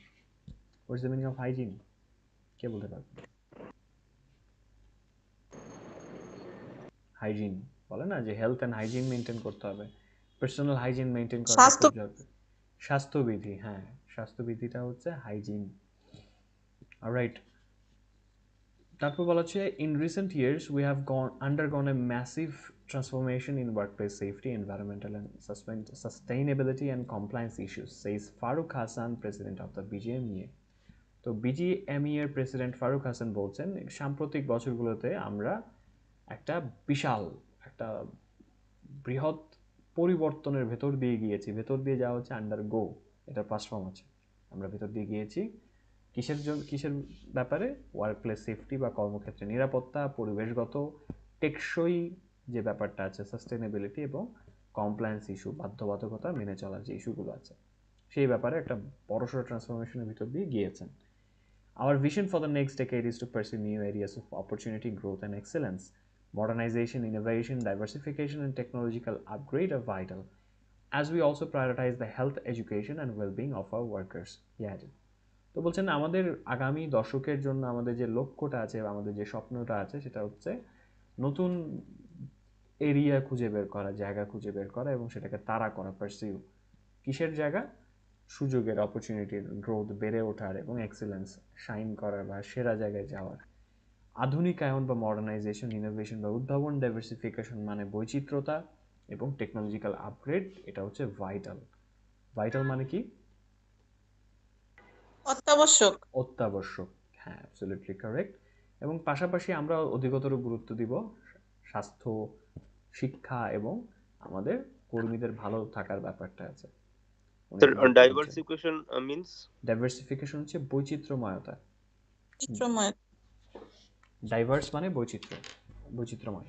what's the meaning of hygiene, কে বলতে পারবে? হাইজিন বলে না যে হেলথ অ্যান্ড হাইজিন মেনটেন করতে হবে, পার্সোনাল হাইজিন মেনটেন করাটা স্বাস্থ্য খুব জরুরি। স্বাস্থ্যবিধি, হ্যাঁ, স্বাস্থ্যবিধিটা হচ্ছে হাইজিন। অলরাইট, তারপর বলা হচ্ছে in recent years we have undergone a massive transformation in workplace safety, environmental and sustainability and compliance issues, says Farooq Hassan, president of the BGMEA. তো বিজিএমই এর প্রেসিডেন্ট ফারুক হাসান বলছেন সাম্প্রতিক বছরগুলোতে আমরা একটা বিশাল একটা বৃহৎ পরিবর্তনের ভেতর দিয়ে গিয়েছি। ভেতর দিয়ে যাওয়া হচ্ছে আন্ডার গো, এটা পাস্ট ফর্ম আছে। আমরা ভেতর দিয়ে গিয়েছি কিসের জন্য, কিসের ব্যাপারে? ওয়ার্কপ্লেস সেফটি বা কর্মক্ষেত্রে নিরাপত্তা, পরিবেশগত টেকসই যে ব্যাপারটা আছে সাস্টেনেবিলিটি, এবং কমপ্লায়েন্স ইস্যু, বাধ্যবাধকতা মেনে চলার যে ইস্যুগুলো আছে সেই ব্যাপারে একটা বড়সড় ট্রান্সফরমেশনের ভিতর দিয়ে গিয়েছেন। Our vision for the next decade is to pursue new areas of opportunity, growth, and excellence. Modernization, innovation, diversification, and technological upgrade are vital, as we also prioritize the health, education, and well-being of our workers. He added. তো বলছেন আমাদের আগামী দশকের জন্য আমাদের যে লক্ষ্যটা আছে বা আমাদের যে স্বপ্নটা আছে সেটা হচ্ছে নতুন এরিয়া খুঁজে বের করা, জায়গা খুঁজে বের করা এবং সেটাকে তাড়া করা, পারসিউ। কিসের জায়গা? সুযোগের, অপরচুনিটির, গ্রোথ, বেড়ে ওঠার এবং এক্সেলেন্স, শাইন করার বা সেরা জায়গায় যাওয়ার। আধুনিকায়ন বা মডার্নাইজেশন, ইনোভেশন বা উদ্ভাবন, ডাইভার্সিফিকেশন মানে বৈচিত্র্যতা, এবং টেকনোলজিক্যাল আপগ্রেড, এটা হচ্ছে ভাইটাল। ভাইটাল মানে কি? অত্যাবশ্যক। অত্যাবশ্যক, হ্যাঁ, অ্যাবসলিউটলি কারেক্ট। এবং পাশাপাশি আমরা অধিকতর গুরুত্ব দিব স্বাস্থ্য, শিক্ষা এবং আমাদের কর্মীদের ভালো থাকার ব্যাপারটা আছে। Diversification means? ডাইভার্সিফিকেশন হচ্ছে বৈচিত্র্যময়তা। চিত্রময়। ডাইভার্স মানে বৈচিত্র্য, বৈচিত্র্যময়।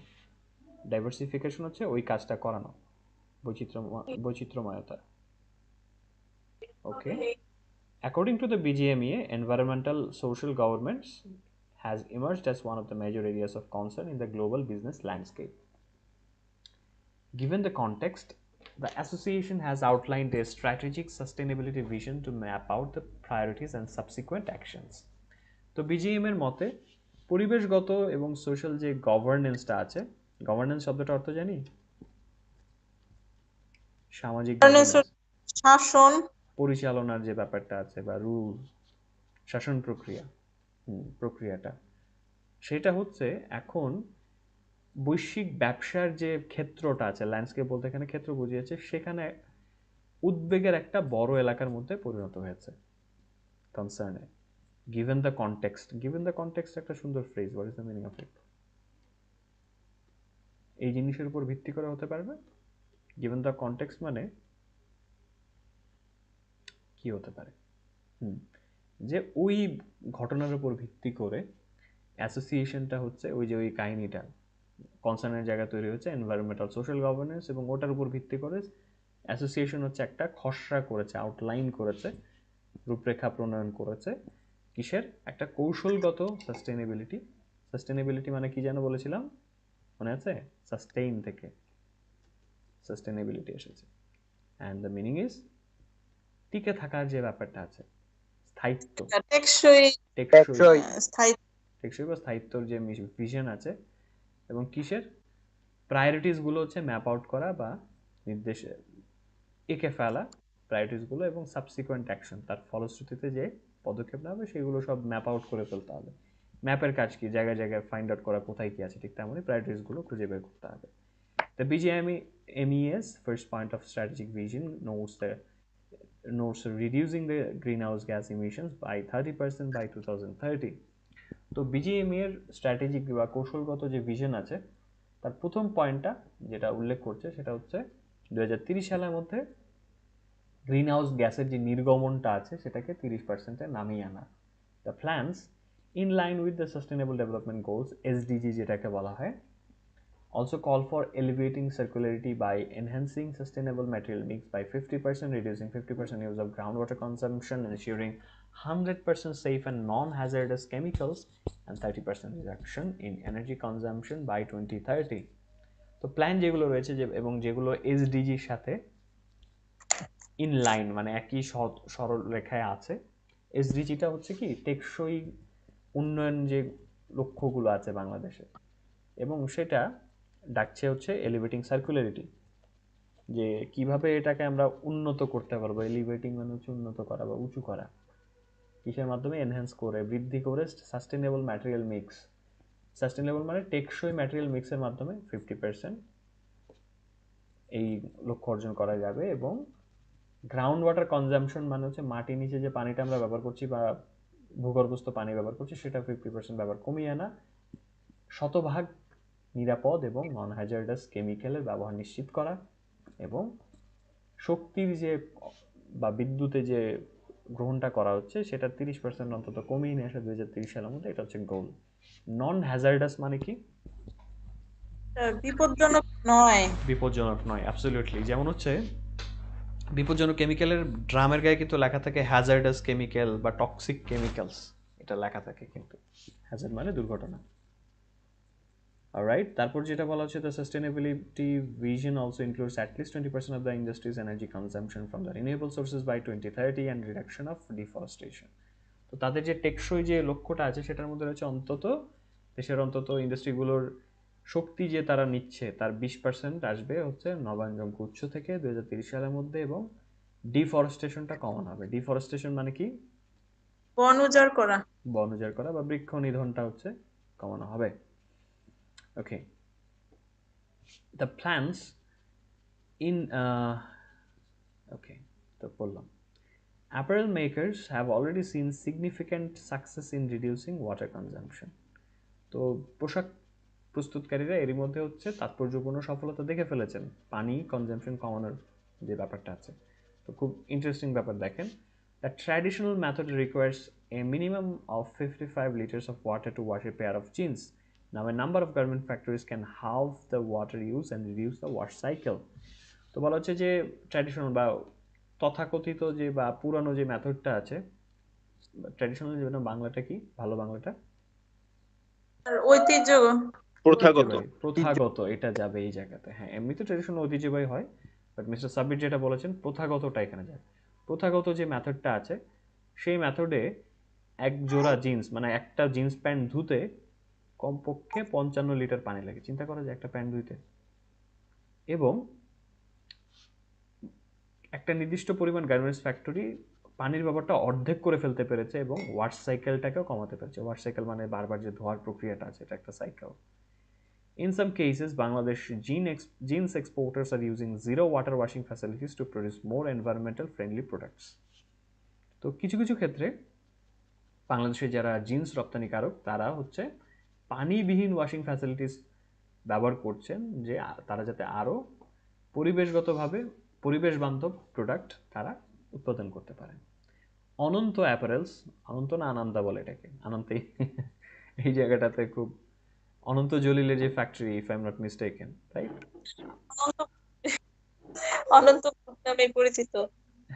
ডাইভার্সিফিকেশন হচ্ছে ওই কাজটা করানো, বৈচিত্র্যময়তা। ওকে, according to the BGMEA, environmental social governance has emerged as one of the major areas of concern in the global business landscape. Given the context, the association has outlined a strategic sustainability vision to map out the priorities and subsequent actions. তো BGM এর মতে পরিবেশগত এবং social যে গভর্নেন্সটা আছে, governance শব্দটা অর্থ জানি, সামাজিক গভর্নেন্স, শাসন, পরিচালনার যে ব্যাপারটা আছে বা রুল, শাসন প্রক্রিয়া, প্রক্রিয়াটা, সেটা হচ্ছে এখন বৈশ্বিক ব্যবসার যে ক্ষেত্রটা আছে, ল্যান্ডস্কেপ বলতে এখানে ক্ষেত্র বুঝিয়েছে, সেখানে উদ্বেগের একটা বড় এলাকার মধ্যে পরিণত হয়েছে। কনসার্নে given the context, given the context একটা সুন্দর phrase, what is the meaning of it? এই জিনিসের উপর ভিত্তি করে হতে পারবে। গিভেন দ্য কনটেক্সট মানে কি হতে পারে? যে ওই ঘটনার উপর ভিত্তি করে অ্যাসোসিয়েশনটা হচ্ছে ওই যে ওই কাহিনীটা কনসার্নের জায়গা তৈরি হচ্ছে এনভায়রনমেন্টাল সোশ্যাল গভর্নেন্স, এবং ওটার উপর ভিত্তি করে অ্যাসোসিয়েশন হচ্ছে একটা খসড়া করেছে, আউটলাইন করেছে, রূপরেখা প্রণয়ন করেছে কিসের? একটা কৌশলগত সাস্টেনেবিলিটি। সাস্টেনেবিলিটি মানে কি যেন বলেছিলাম, মনে আছে? সাস্টেইন থেকে সাস্টেনেবিলিটি এসেছে, অ্যান্ড দ্য মিনিং ইজ টিকে থাকার যে ব্যাপারটা আছে, স্থায়িত্ব, টেকসই, টেকসই, স্থায়ী, টেকসই বা স্থায়িত্বর যে ভিশন আছে, এবং কিসের প্রায়োরিটিসগুলো হচ্ছে ম্যাপ আউট করা বা নির্দেশে এঁকে ফেলা প্রায়োরিটিসগুলো, এবং সাবসিকুয়েন্ট অ্যাকশন, তার ফলশ্রুতিতে যে পদক্ষেপ নেওয়া হবে সেগুলো সব ম্যাপ আউট করে ফেলতে হবে। ম্যাপের কাজ কি? জায়গায় জায়গায় ফাইন্ড আউট করা কোথায় কি আছে, ঠিক তেমনই প্রায়োরিটিসগুলো খুঁজে বের করতে হবে। The BGME's first point of strategic vision notes reducing the greenhouse gas emissions by 30% by 2030. তো বিজিএমই এর স্ট্র্যাটেজিক বা কৌশলগত যে ভিশন আছে তার প্রথম পয়েন্টটা যেটা উল্লেখ করছে সেটা হচ্ছে 2030 সালের মধ্যে গ্রিন হাউস গ্যাসের যে নির্গমনটা আছে সেটাকে 30%-এ নামিয়ে আনা। The plans in line with the sustainable development goals, SDG যেটাকে বলা হয়, also call for elevating circularity by enhancing sustainable material mix by 50%, reducing 50% use of groundwater consumption, ensuring 100% safe and non-hazardous chemicals, and 30% reduction in energy consumption by 2030. তো plan যেগুলো রয়েছে যে এবং যেগুলো এসডিজির সাথে ইন লাইন মানে একই সরল রেখায় আছে। এসডিজিটা হচ্ছে কি টেকসই উন্নয়ন যে লক্ষ্যগুলো আছে বাংলাদেশে, এবং সেটা ডাকছে হচ্ছে এলিভেটিং সার্কুলারিটি, যে কিভাবে এটাকে আমরা উন্নত করতে পারবো। এলিভেটিং মানে হচ্ছে উন্নত করা বা উঁচু করা, কিসের মাধ্যমে? এনহ্যান্স করে, বৃদ্ধি করে সাস্টেনেবল ম্যাটেরিয়াল মিক্স। সাস্টেনেবল মানে টেকসই ম্যাটেরিয়াল মিক্সের মাধ্যমে 50% এই লক্ষ্য অর্জন করা যাবে। এবং গ্রাউন্ড ওয়াটার কনজাম্পশন মানে হচ্ছে মাটির নিচে যে পানিটা আমরা ব্যবহার করছি বা ভূগর্ভস্থ পানি ব্যবহার করছি সেটা 50% ব্যবহার কমিয়ে আনা, শতভাগ নিরাপদ এবং নন হ্যাজার্ডাস কেমিক্যালের ব্যবহার নিশ্চিত করা, এবং শক্তির যে বা বিদ্যুতে যে গ্রহণটা করা হচ্ছে সেটা 30% অন্তত কমিয়ে নিয়ে আসা 2030 সালের মধ্যে। এটা হচ্ছে গোল। নন হ্যাজার্ডাস মানে কি? বিপজ্জনক নয়। বিপজ্জনক নয়, অ্যাবসলিউটলি। যেমন হচ্ছে বিপজ্জনক কেমিক্যালের ড্রামের গায়ে কিন্তু লেখা থাকে হ্যাজার্ডাস কেমিক্যাল বা টক্সিক কেমিক্যালস, এটা লেখা থাকে, কিন্তু হ্যাজার্ড মানে দুর্ঘটনা। অলরাইট, তারপর যেটা বলা হচ্ছে, the sustainability vision also includes at least 20% of the industry's energy consumption from the renewable sources by 2030 and reduction of deforestation. তো তাদের যে টেকসই যে লক্ষ্যটা আছে সেটার মধ্যে রয়েছে অন্তত দেশের অন্তত ইন্ডাস্ট্রিগুলোর শক্তি যে তারা নিচ্ছে তার 20% আসবে হচ্ছে নবায়নযোগ্য উৎস থেকে 2030 সালের মধ্যে, এবং ডিফরেস্টেশনটা কমানো হবে। ডিফরেস্টেশন মানে কি? বন উজাড় করা। বন উজাড় করা বা বৃক্ষ নিধনটা হচ্ছে কমানো হবে। ওকে, the plans in okay, তো বললাম apparel makers have already seen significant success in reducing water consumption. তো পোশাক প্রস্তুতকারীরা এরই মধ্যে হচ্ছে তাৎপর্যপূর্ণ সফলতা দেখে ফেলেছেন পানি কনজাম্পশন কমানোর যে ব্যাপারটা আছে। তো খুব ইন্টারেস্টিং ব্যাপার দেখেন, the traditional method requires A minimum of 55 liters of water to wash a pair of jeans. Now a number of garment factories can halve the water use and reduce the wash cycle. তো বলা হচ্ছে যে traditional বা তথাকথিত যে বা পুরানো যে মেথডটা আছে, ট্র্যাডিশনাল যেটা বাংলাটা কি, ভালো বাংলাটা? আর ঐতিহ্য। প্রথাগত। প্রথাগত, এটা যাবে এই জায়গাতে। হ্যাঁ, এমনিতে ট্র্যাডিশনাল ঐতিহ্যবাহী হয়, বাট মিস্টার সাব্বির যেটা বলেছেন প্রথাগতটা এখানে যাবে। প্রথাগত যে মেথডটা আছে সেই মেথডে এক জোড়া জিন্স মানে একটা জিন্স প্যান্ট ধুতে কমপক্ষে 55 লিটার পানি লাগে। চিন্তা করা যায় একটা প্যান্ট ধুইতে। এবং একটা নির্দিষ্ট পরিমাণ গার্মেন্টস ফ্যাক্টরি পানির ব্যাপারটা অর্ধেক করে ফেলতে পেরেছে এবং ওয়াশ সাইকেলটাকেও কমাতে পেরেছে। ওয়াশ সাইকেল মানে বারবার যে ধোয়ার প্রক্রিয়াটা আছে, এটা একটা cycle. In some cases, Bangladesh jeans exporters are using zero water washing facilities to produce more environmental friendly products. তো কিছু কিছু ক্ষেত্রে বাংলাদেশে যারা জিন্স রপ্তানিকারক তারা হচ্ছে পানিবিহীন ওয়াশিং ফ্যাসিলিটিস ব্যবহার করছেন, যে তারা যাতে আরও পরিবেশগতভাবে পরিবেশ বান্ধব প্রোডাক্ট তারা উৎপাদন করতে পারে। অনন্ত অ্যাপারেলস, অনন্ত না আনন্দা বলে এটাকে, আনন্তেই এই জায়গাটাতে খুব অনন্ত জলিলের যে factory, if I am not mistaken, right? Ananta নামে পরিচিত।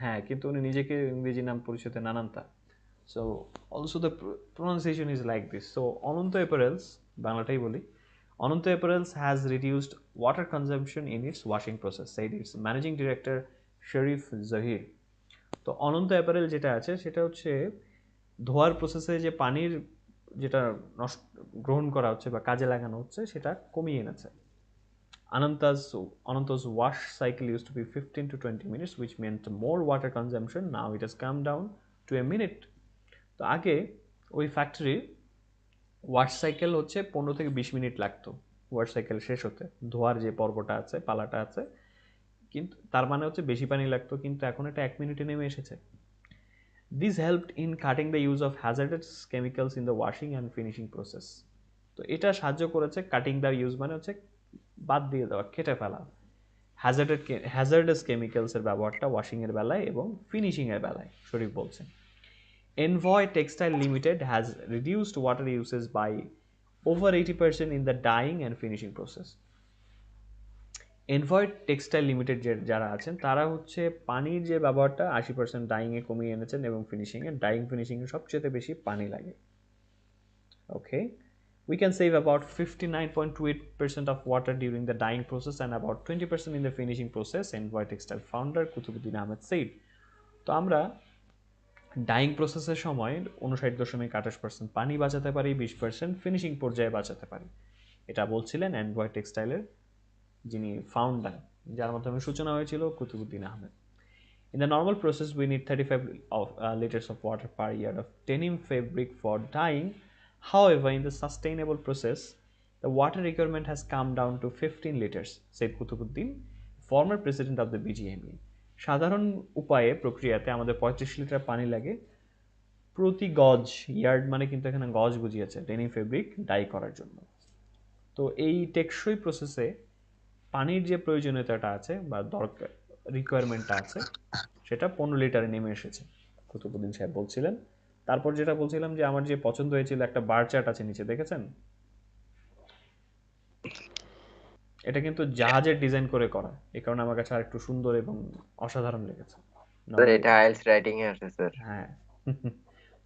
হ্যাঁ, কিন্তু উনি নিজেকে ইংরেজি নাম পরিচয়তে নানান্তা। So also the pronunciation is like this. So Ananta apparels, বাংলাটাই বলি, Ananta apparels has reduced water consumption in its washing process, said its managing director Sharif Zahir. তো অনন্ত অ্যাপারেল যেটা আছে সেটা হচ্ছে ধোয়ার প্রসেসে যে পানির যেটা নষ্ট গ্রহণ করা হচ্ছে বা কাজে লাগানো হচ্ছে সেটা কমিয়ে এনেছে। Ananta's wash cycle used to be 15 to 20 minutes, which meant more water consumption. Now it has come down to a minute. তো আগে ওই ফ্যাক্টরির ওয়াশ সাইকেল হচ্ছে 15 থেকে 20 মিনিট লাগতো ওয়াশ সাইকেল শেষ হতে, ধোয়ার যে পর্বটা আছে, পালাটা আছে, কিন্তু তার মানে হচ্ছে বেশি পানি লাগতো, কিন্তু এখন এটা 1 মিনিটে নেমে এসেছে। This helped in cutting the use of hazardous chemicals in the washing and finishing process. তো এটা সাহায্য করেছে, কাটিং দ্য ইউজ মানে হচ্ছে বাদ দিয়ে দেওয়া, কেটে ফেলা হ্যাজার্ডাস কেমিক্যালসের ব্যবহারটা ওয়াশিং এর বেলায় এবং ফিনিশিং এর বেলায়, শরীফ বলছেন। Envoy Textile Limited has reduced water uses by over 80% in the dyeing and finishing process. Envoy textile limited যারা আছেন তারা হচ্ছে পানির যে ব্যবহারটা 80% ডাইংয়ে কমিয়ে এনেছেন এবং ফিনিশিংয়ে, ডাইং ফিনিশিংয়ে সবচেয়ে বেশি পানি লাগে। ওকে, We can save about 59.28% of water during the dyeing process and about 20% in the finishing process, Envoy Textile founder Qutubuddin Ahmed said. তো আমরা ডাইং প্রসেসের সময় 59.28% পানি বাঁচাতে পারি, 20% ফিনিশিং পর্যায়ে বাঁচাতে পারি। এটা বলছিলেন এনভয় টেক্সটাইলের যিনি ফাউন্ডার, যার মাধ্যমে সূচনা হয়েছিল Qutubuddin Ahmed. In the normal process, we need 35 liters of water per yard of denim fabric for dyeing. However, in the sustainable process, the water requirement has come down to 15 liters, said Kutubuddin, former president of the BGME. সাধারণ উপায়ে প্রক্রিয়াতে আমাদের 35 litre পানি লাগে প্রতি গজ, yard মানে কিন্তু এখানে গজ বুঝিয়েছে, ডেনিম ফেব্রিক ডাই করার জন্য। তো এই টেকসই প্রসেসে পানির যে প্রয়োজনীয়তাটা আছে বা দরকার রিকোয়ারমেন্টটা আছে সেটা 15 লিটারে নেমে এসেছে, কুতুবুদ্দিন সাহেব বলছিলেন। তারপর যেটা বলছিলাম যে আমার যে পছন্দ হয়েছিল একটা বার চার্ট আছে নিচে, দেখেছেন? এটা কিন্তু জাহাজের ডিজাইন করে করা, এই কারণে আমার কাছে আর একটু সুন্দর এবং অসাধারণ লেগেছে। স্যার এটা আইএলটিএস রাইটিং এ আছে স্যার। হ্যাঁ,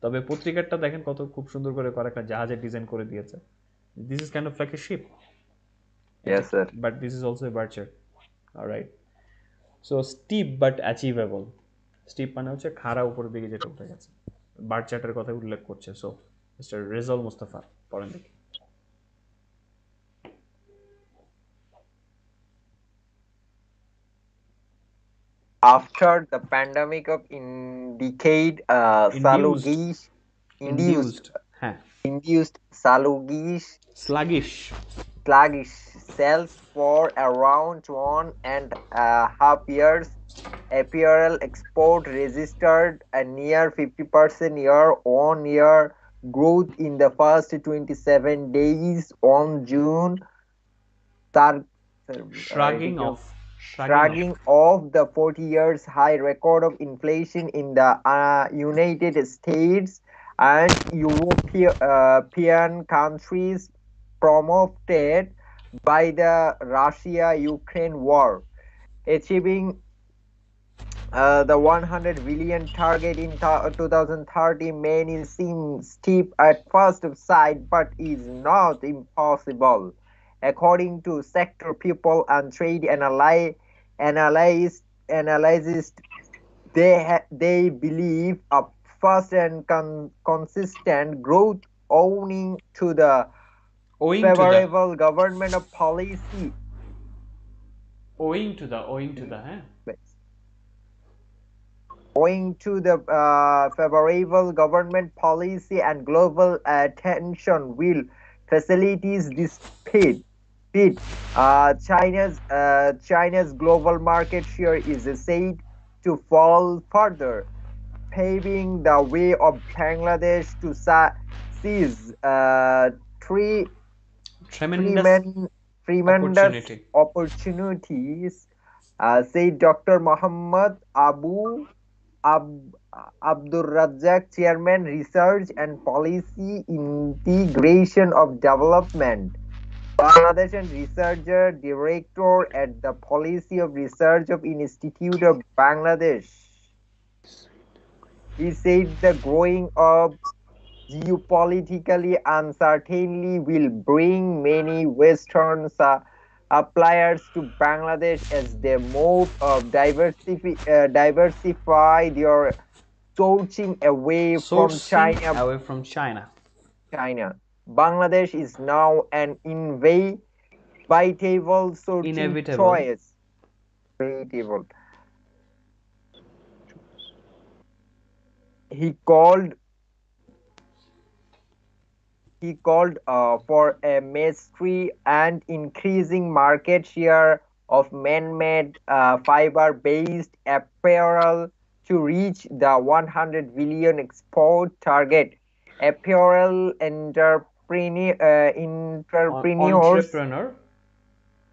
তবে পত্রিকাটা দেখেন কত খুব সুন্দর করে করা, একটা জাহাজের ডিজাইন করে দিয়েছে। This is kind of like a ship, yes sir. But this is also a bar chart. Alright, so steep but achievable. Steep মানে হচ্ছে খাড়া উপরের দিকে যেটা উঠে গেছে, বার চার্টের কথা উল্লেখ করছে। সো মিস্টার রেজাউল মুস্তাফা পড়েন দেখি। After the pandemic of indicate Induced. induced হ্যাঁ, induced sluggish sluggish sales for around 1.5 years, apparel export registered a near 50% year-on-year growth in the first 27 days on June. shrugging off Shrugging off the 40 years high record of inflation in the United States and European countries promoted by the Russia-Ukraine war. Achieving the 100 billion target in 2030 may seem steep at first sight, but is not impossible. According to sector people and trade analysts, they believe a fast and consistent growth owing to the favorable government policy. Owing to the হ্যাঁ, Owing to the favorable government policy and global attention will facilities this speed. China's global market share is said to fall further, paving the way of Bangladesh to seize tremendous opportunities, said Dr. Muhammad Abdur Razzaq, Chairman, Research and Policy Integration of Development, Bangladesh, and Researcher Director at the Policy of Research of Institute of Bangladesh. He said the growing of geopolitically uncertainty will bring many Western suppliers to Bangladesh as they move diversify their sourcing away from China. Bangladesh is now an inevitable sourcing choice. He called for a mastery and increasing market share of man-made fiber-based apparel to reach the 100 billion export target. Apparel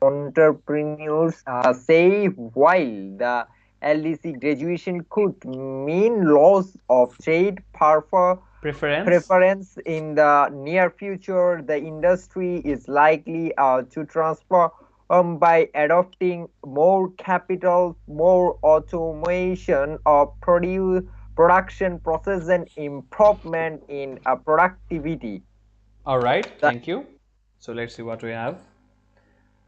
entrepreneurs say while the LDC graduation could mean loss of trade preference in the near future, the industry is likely to transform by adopting more capital, more automation of production process, and improvement in productivity. All right, The thank you. So let's see what we have.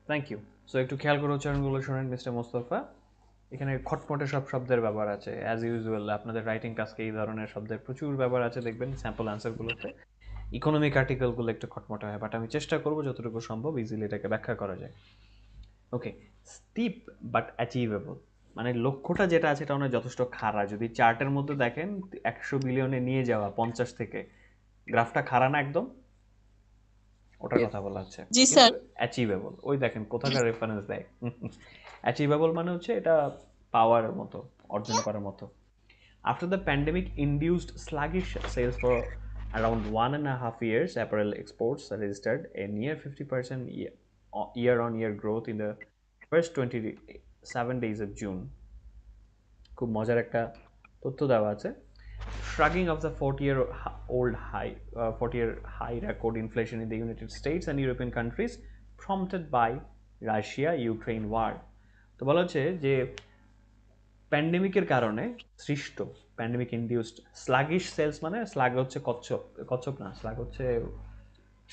Thank you. So একটু খেয়াল করে উচ্চারণগুলো শোনেন mister Mostafa. এখানে খটমটে সব শব্দের ব্যবহার আছে, as usual আপনাদের রাইটিং টাস্কে এই ধরনের শব্দের প্রচুর ব্যবহার আছে, দেখবেন স্যাম্পল আনসারগুলোতে। ইকোনমিক আর্টিকেলগুলো একটু খটমটে হয়, বাট আমি চেষ্টা করবো যতটুকু সম্ভব ইজিলি এটাকে ব্যাখ্যা করা যায়। ওকে, স্টিপ বাট অ্যাচিভেবল, মানে লক্ষ্যটা যেটা আছে এটা অনেক যথেষ্ট খাড়া। যদি চার্টের মধ্যে দেখেন 100 বিলিয়নে নিয়ে যাওয়া 50 থেকে, গ্রাফটা খাড়া না একদম, ওটার কথা বলা হচ্ছে। জি কিন্তু স্যার। অ্যাচিভেবল, ওই দেখেন কোথাকার রেফারেন্স দেয়। অ্যাচিভেবল মানে হচ্ছে এটা পাওয়ার মতো, অর্জন করার মতো। After the pandemic induced sluggish sales for around 1.5 years, apparel exports registered a near 50% year on year growth in the first 27 days of June. খুব মজার একটা তথ্য দেওয়া আছে। Shrugging of the 40-year high record inflation in the United States and European countries prompted by Russia-Ukraine war. তো বলা হচ্ছে যে প্যান্ডেমিকের কারণে সৃষ্ট, প্যান্ডেমিক ইনডিউসড স্লাগিশ সেলস, মানে স্লাগ হচ্ছে কচ্ছপ, কচ্ছপ না, স্লাগ হচ্ছে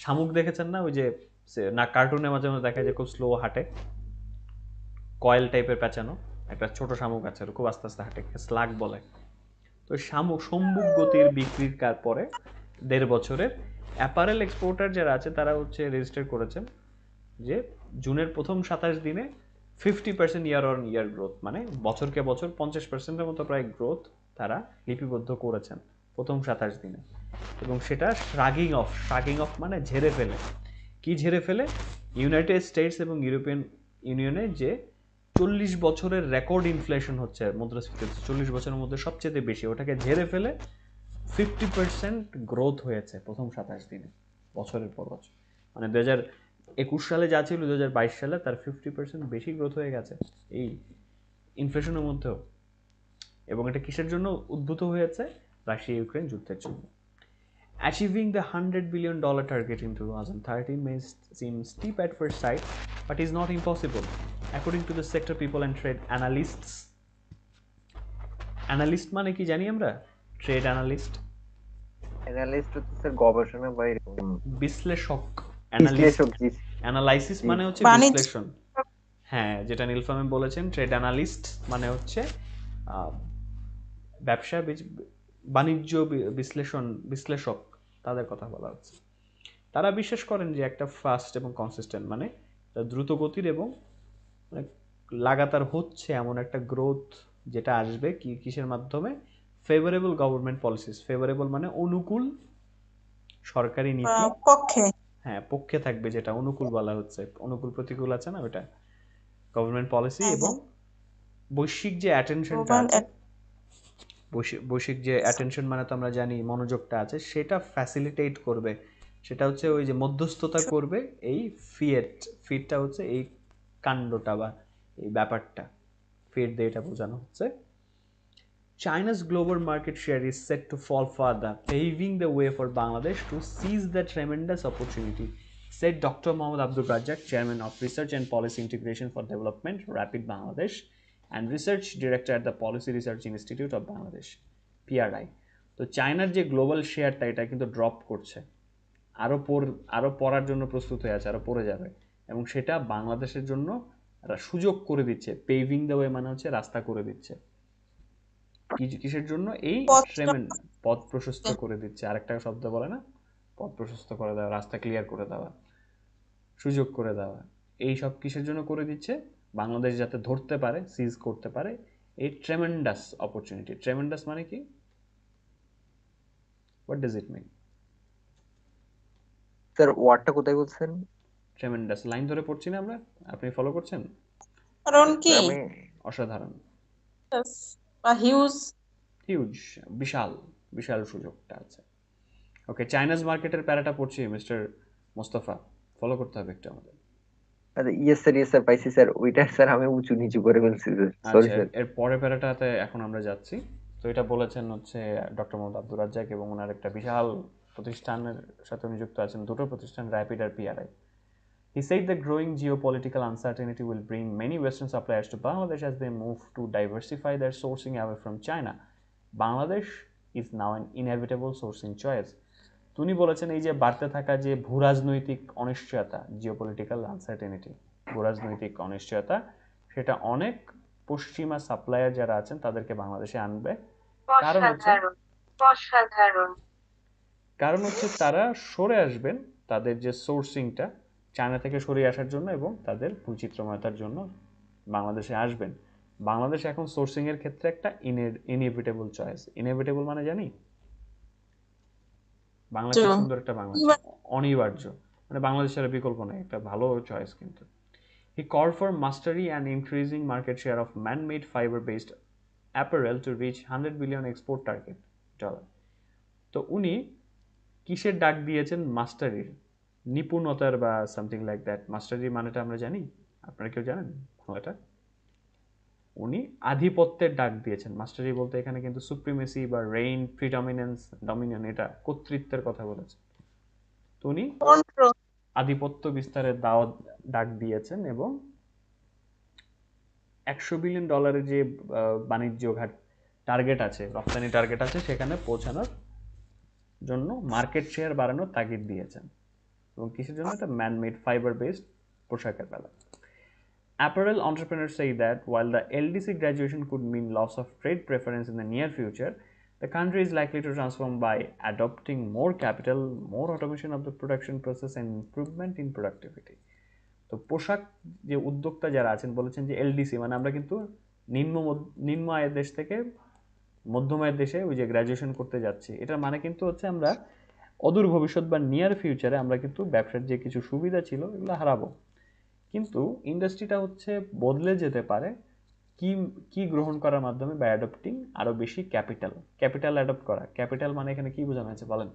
শামুক, দেখেছেন না ওই যে না কার্টুনে মাঝে মাঝে দেখা যায় খুব স্লো হাঁটে, কয়েল টাইপের পেঁচানো একটা ছোট শামুক আছে, খুব আস্তে আস্তে হাঁটে, স্লাগ বলে। তো শামুক সম্মুখ গতির বিক্রির পরে 1.5 বছরের অ্যাপারেল এক্সপোর্টার যারা আছে তারা হচ্ছে রেজিস্টার করেছেন যে জুনের প্রথম 27 দিনে 50% ইয়ার অন ইয়ার গ্রোথ, মানে বছরকে বছর 50%-এর মতো প্রায় গ্রোথ তারা লিপিবদ্ধ করেছেন প্রথম 27 দিনে। এবং সেটা শ্রাগিং অফ মানে ঝেড়ে ফেলে। কি ঝেড়ে ফেলে? ইউনাইটেড স্টেটস এবং ইউরোপিয়ান ইউনিয়নে যে 40 বছরের রেকর্ড ইনফ্লেশন হচ্ছে, মুদ্রাস্ফীতি 40 বছরের মধ্যে সবচেয়ে বেশি, ওটাকে ঝেড়ে ফেলে 50% গ্রোথ হয়েছে প্রথম 27 দিনে, বছরের পর বছর। মানে 2021 সালে যা ছিল 2022 সালে তার 50% বেশি গ্রোথ হয়ে গেছে এই ইনফ্লেশনের মধ্যেও। এবং এটা কিসের জন্য উদ্ভূত হয়েছে? রাশিয়া ইউক্রেন যুদ্ধের জন্য। Achieving the $100 billion target in 2030 may seem steep at first sight, but is not impossible. According to the sector people and trade analysts, analyst মানে কি জানি আমরা? ট্রেড অ্যানালিস্ট, অ্যানালিস্ট হচ্ছে স্যার গবেষণা বা এরকম বিশ্লেষক। অ্যানালিস্ট, বিশ্লেষক। জি অ্যানালাইসিস জি মানে হচ্ছে বাণিজ্য। বিশ্লেষণ। হ্যাঁ, যেটা নীলফামে বলেছেন, ট্রেড অ্যানালিস্ট মানে হচ্ছে ব্যবসা বাণিজ্য বিশ্লেষক, তাদের কথা বলা হচ্ছে। তারা বিশ্বাস করেন যে একটা ফাস্ট এবং কনসিস্টেন্ট, মানে দ্রুত গতির এবং লাগাতার হচ্ছে এমন একটা গ্রোথ যেটা আসবে কিসের মাধ্যমে? Favourable government policies. ফেভারেবল মানে অনুকূল সরকারি নীতি, পক্ষে। হ্যাঁ পক্ষে থাকবে, যেটা অনুকূল বলা হচ্ছে। অনুকূল প্রতিকূল আছে না, ওটা গভর্নমেন্ট পলিসি। এবং বৈশ্বিক যে অ্যাটেনশনটা আছে, বৈশ্বিক যে অ্যাটেনশন মানে তো আমরা জানি মনোযোগটা আছে, সেটা ফ্যাসিলিটেট করবে। সেটা হচ্ছে ওই যে মধ্যস্থতা করবে এই ফিটটা হচ্ছে এই কাণ্ডটা বা এই ব্যাপারটা, ফিট দিয়ে এটা বোঝানো হচ্ছে। China's global market share is set to fall further, paving the way for Bangladesh to seize the tremendous opportunity, said Dr. Mohammad Abdul Razzaq, Chairman of Research and Policy Integration for Development, Rapid Bangladesh, and Research Director at the Policy Research Institute of Bangladesh, PRI. তো চায়নার যে global শেয়ারটা এটা কিন্তু drop করছে, আরও পড়ার জন্য প্রস্তুত হয়ে আছে, আরও পড়ে যাবে। এবং সেটা বাংলাদেশের জন্য সুযোগ করে দিচ্ছে। পেভিং দ্য ওয়ে মানে হচ্ছে রাস্তা করে দিচ্ছে। কিসের জন্য? এই পথ প্রশস্ত করে দিচ্ছে। আরেকটা শব্দ বলে না, পথ প্রশস্ত করে দেওয়া, রাস্তা ক্লিয়ার করে দেওয়া, সুযোগ করে দেওয়া। এই সব কিসের জন্য করে দিচ্ছে? বাংলাদেশ যাতে ধরতে পারে, সিজ করতে পারে এই ট্রেমেন্ডাস অপরচুনিটি। ট্রেমেন্ডাস মানে কি? What does it mean? Sir ওয়ার্ডটা কোথায় বলছেন? ট্রেমেন্ডাস লাইন ধরে পড়ছি না আমরা, আপনি ফলো করছেন? কারণ কি? আমি অসাধারণ, হিউজ, বিশাল বিশাল সুযোগটা আছে। ওকে, চাইনাজ মার্কেটের প্যারাটা পড়ছি মিস্টার মোস্তফা, ফলো করতে হবে একটু আমাদের। ইয়েস স্যার পাইছি স্যার। ওইটা স্যার আমি উঁচু নিচু করে ফেলছি স্যার, সরি স্যার। এর পরের প্যারাটাতে এখন আমরা যাচ্ছি। তো এটা বলেছেন হচ্ছে ডক্টর মোহাম্মদ আব্দুর রাজ্জাক, এবং ওনার একটা বিশাল প্রতিষ্ঠানের সাথে নিযুক্ত আছেন, দুটো প্রতিষ্ঠান, র্যাপিড আর PRI. He said the growing geopolitical uncertainty will bring many Western suppliers to Bangladesh as they move to diversify their sourcing away from China. Bangladesh is now an inevitable sourcing choice. তো উনি বলেছেন এই যে বাড়তে থাকা যে ভূরাজনৈতিক অনিশ্চয়তা, geopolitical uncertainty, ভূরাজনৈতিক অনিশ্চয়তা, সেটা অনেক পশ্চিমা সাপ্লায়ার যারা আছেন তাদেরকে বাংলাদেশে আনবে। কারণ হচ্ছে তারা সরে আসবেন তাদের যে সোর্সিংটা চায়না থেকে সরিয়ে আসার জন্য এবং তাদের বৈচিত্র্যময়তার জন্য বাংলাদেশে আসবেন। বাংলাদেশ এখন সোর্সিং এর ক্ষেত্রে একটা ইনএভিটেবল চয়েস। ইনএভিটেবল মানে জানি বাংলা খুব সুন্দর একটা বাংলা আছে, অনিবার্য, মানে বাংলাদেশের বিকল্প নেই, একটা ভালো চয়েস কিন্তু। He called for mastery and increasing market share of man-made fiber-based apparel to reach 100 billion export target dollar. তো উনি কিসের ডাক দিয়েছেন? মাস্টারির, নিপুণতার বা সামথিং লাইক দ্যাট। মাস্টারি মানেটা আমরা জানি, আপনারা কেউ জানেন বাংলাটা? উনি আধিপত্যের ডাক দিয়েছেন। মাস্টারি বলতে এখানে কিন্তু সুপ্রিমেসি বা রেইন, প্রিডমিনেন্স, ডমিনিয়ন, এটা কর্তৃত্বের কথা বলেছেন। তো উনি আধিপত্য বিস্তারের দাওয়াত ডাক দিয়েছেন এবং $100 বিলিয়ন যে বাণিজ্য ঘাট টার্গেট আছে, রপ্তানি টার্গেট আছে, সেখানে পৌঁছানোর জন্য মার্কেট শেয়ার বাড়ানোর তাগিদ দিয়েছেন। এবং কিসের জন্য? এটা ম্যান-মেড ফাইবার বেসড পোশাকের বেলা। Apparel entrepreneurs say that while the LDC graduation could mean loss of trade preference in the near future, the country is likely to transform by adopting more capital, more automation of the production process and improvement in productivity. তো পোশাক যে উদ্যোক্তা যারা আছেন বলেছেন যে LDC মানে আমরা কিন্তু নিম্ন আয়ের দেশ থেকে মধ্যম আয়ের দেশে ওই যে গ্র্যাজুয়েশন করতে যাচ্ছি, এটার মানে কিন্তু হচ্ছে আমরা অদূর ভবিষ্যৎ বা নিয়ার ফিউচারে আমরা কিন্তু ব্যবসার যে কিছু সুবিধা ছিল এগুলো হারাবো। কিন্তু ইন্ডাস্ট্রিটা হচ্ছে বদলে যেতে পারে কি কি গ্রহণ করার মাধ্যমে? বাই অ্যাডপ্টিং আরো বেশি ক্যাপিটাল অ্যাডপ্ট করা। ক্যাপিটাল মানে এখানে কি বোঝানো হয়েছে বলেন?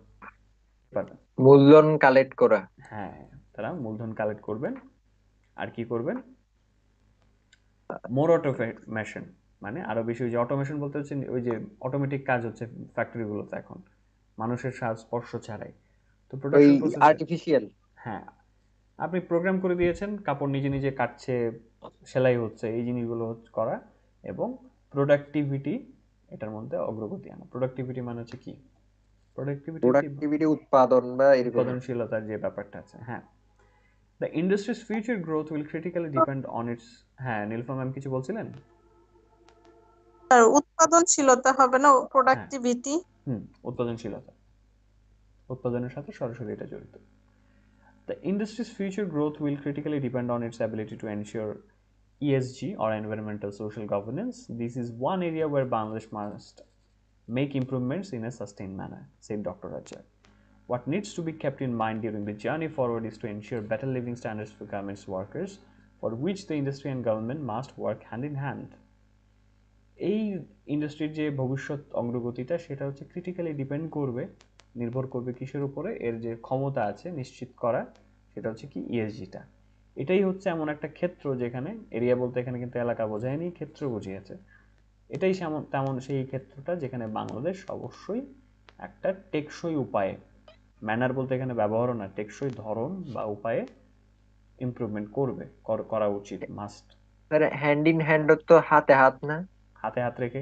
মূলধন কালেক্ট করা। হ্যাঁ, তারা মূলধন কালেক্ট করবেন। আর কি করবেন? মোর অটোমেশন, মানে আরো বেশি। ওই যে অটোমেশন বলতে হচ্ছে ওই যে অটোমেটিক কাজ হচ্ছে ফ্যাক্টরিগুলোতে এখন মানুষের স্পর্শ ছাড়াই। তো প্রোডাকশন প্রসেস আর্টিফিশিয়াল। হ্যাঁ, আপনি প্রোগ্রাম করে দিয়েছেন, কাপড় নিজে নিজে কাটছে, সেলাই হচ্ছে, এই জিনিসগুলো করা এবং প্রোডাক্টিভিটি, এটার মধ্যে অগ্রগতি আনা। প্রোডাক্টিভিটি মানে হচ্ছে কি? প্রোডাক্টিভিটি উৎপাদন বা এরকম উৎপাদনশীলতার যে ব্যাপারটা আছে। হ্যাঁ, the industry's future growth will critically depend on its, হ্যাঁ নীলফা ম্যাম কিছু বলছিলেন? উৎপাদনশীলতা হবে না, প্রোডাক্টিভিটি। উৎপাদনশীলতা, উৎপাদনের সাথে সরাসরি এটা জড়িত। The industry's future growth will critically depend on its ability to ensure ESG or environmental social governance. This is one area where Bangladesh must make improvements in a sustained manner, said Dr. Rajak. What needs to be kept in mind during the journey forward is to ensure better living standards for garments workers, for which the industry and government must work hand in hand. এই ইন্ডাস্ট্রির যে ভবিষ্যৎ অগ্রগতিটা সেটা হচ্ছে critically depend করবে, নির্ভর করবে কিসের উপরে? এর যে ক্ষমতা আছে নিশ্চিত করা, সেটা হচ্ছে কি ইএসজিটা। এটাই হচ্ছে এমন একটা ক্ষেত্র যেখানে, এরিয়া বলতে এখানে কিন্তু এলাকা বোঝায়নি, ক্ষেত্র বুঝিয়েছে। এটাই তেমন সেই ক্ষেত্রটা যেখানে বাংলাদেশ অবশ্যই একটা টেকসই উপায়ে, ম্যানার বলতে এখানে ব্যবহারও না, টেকসই ধরন বা উপায়ে ইমপ্রুভমেন্ট করবে, করা উচিত, must. Sir hand in hand তো হাতে হাত না? হাতে হাত রেখে,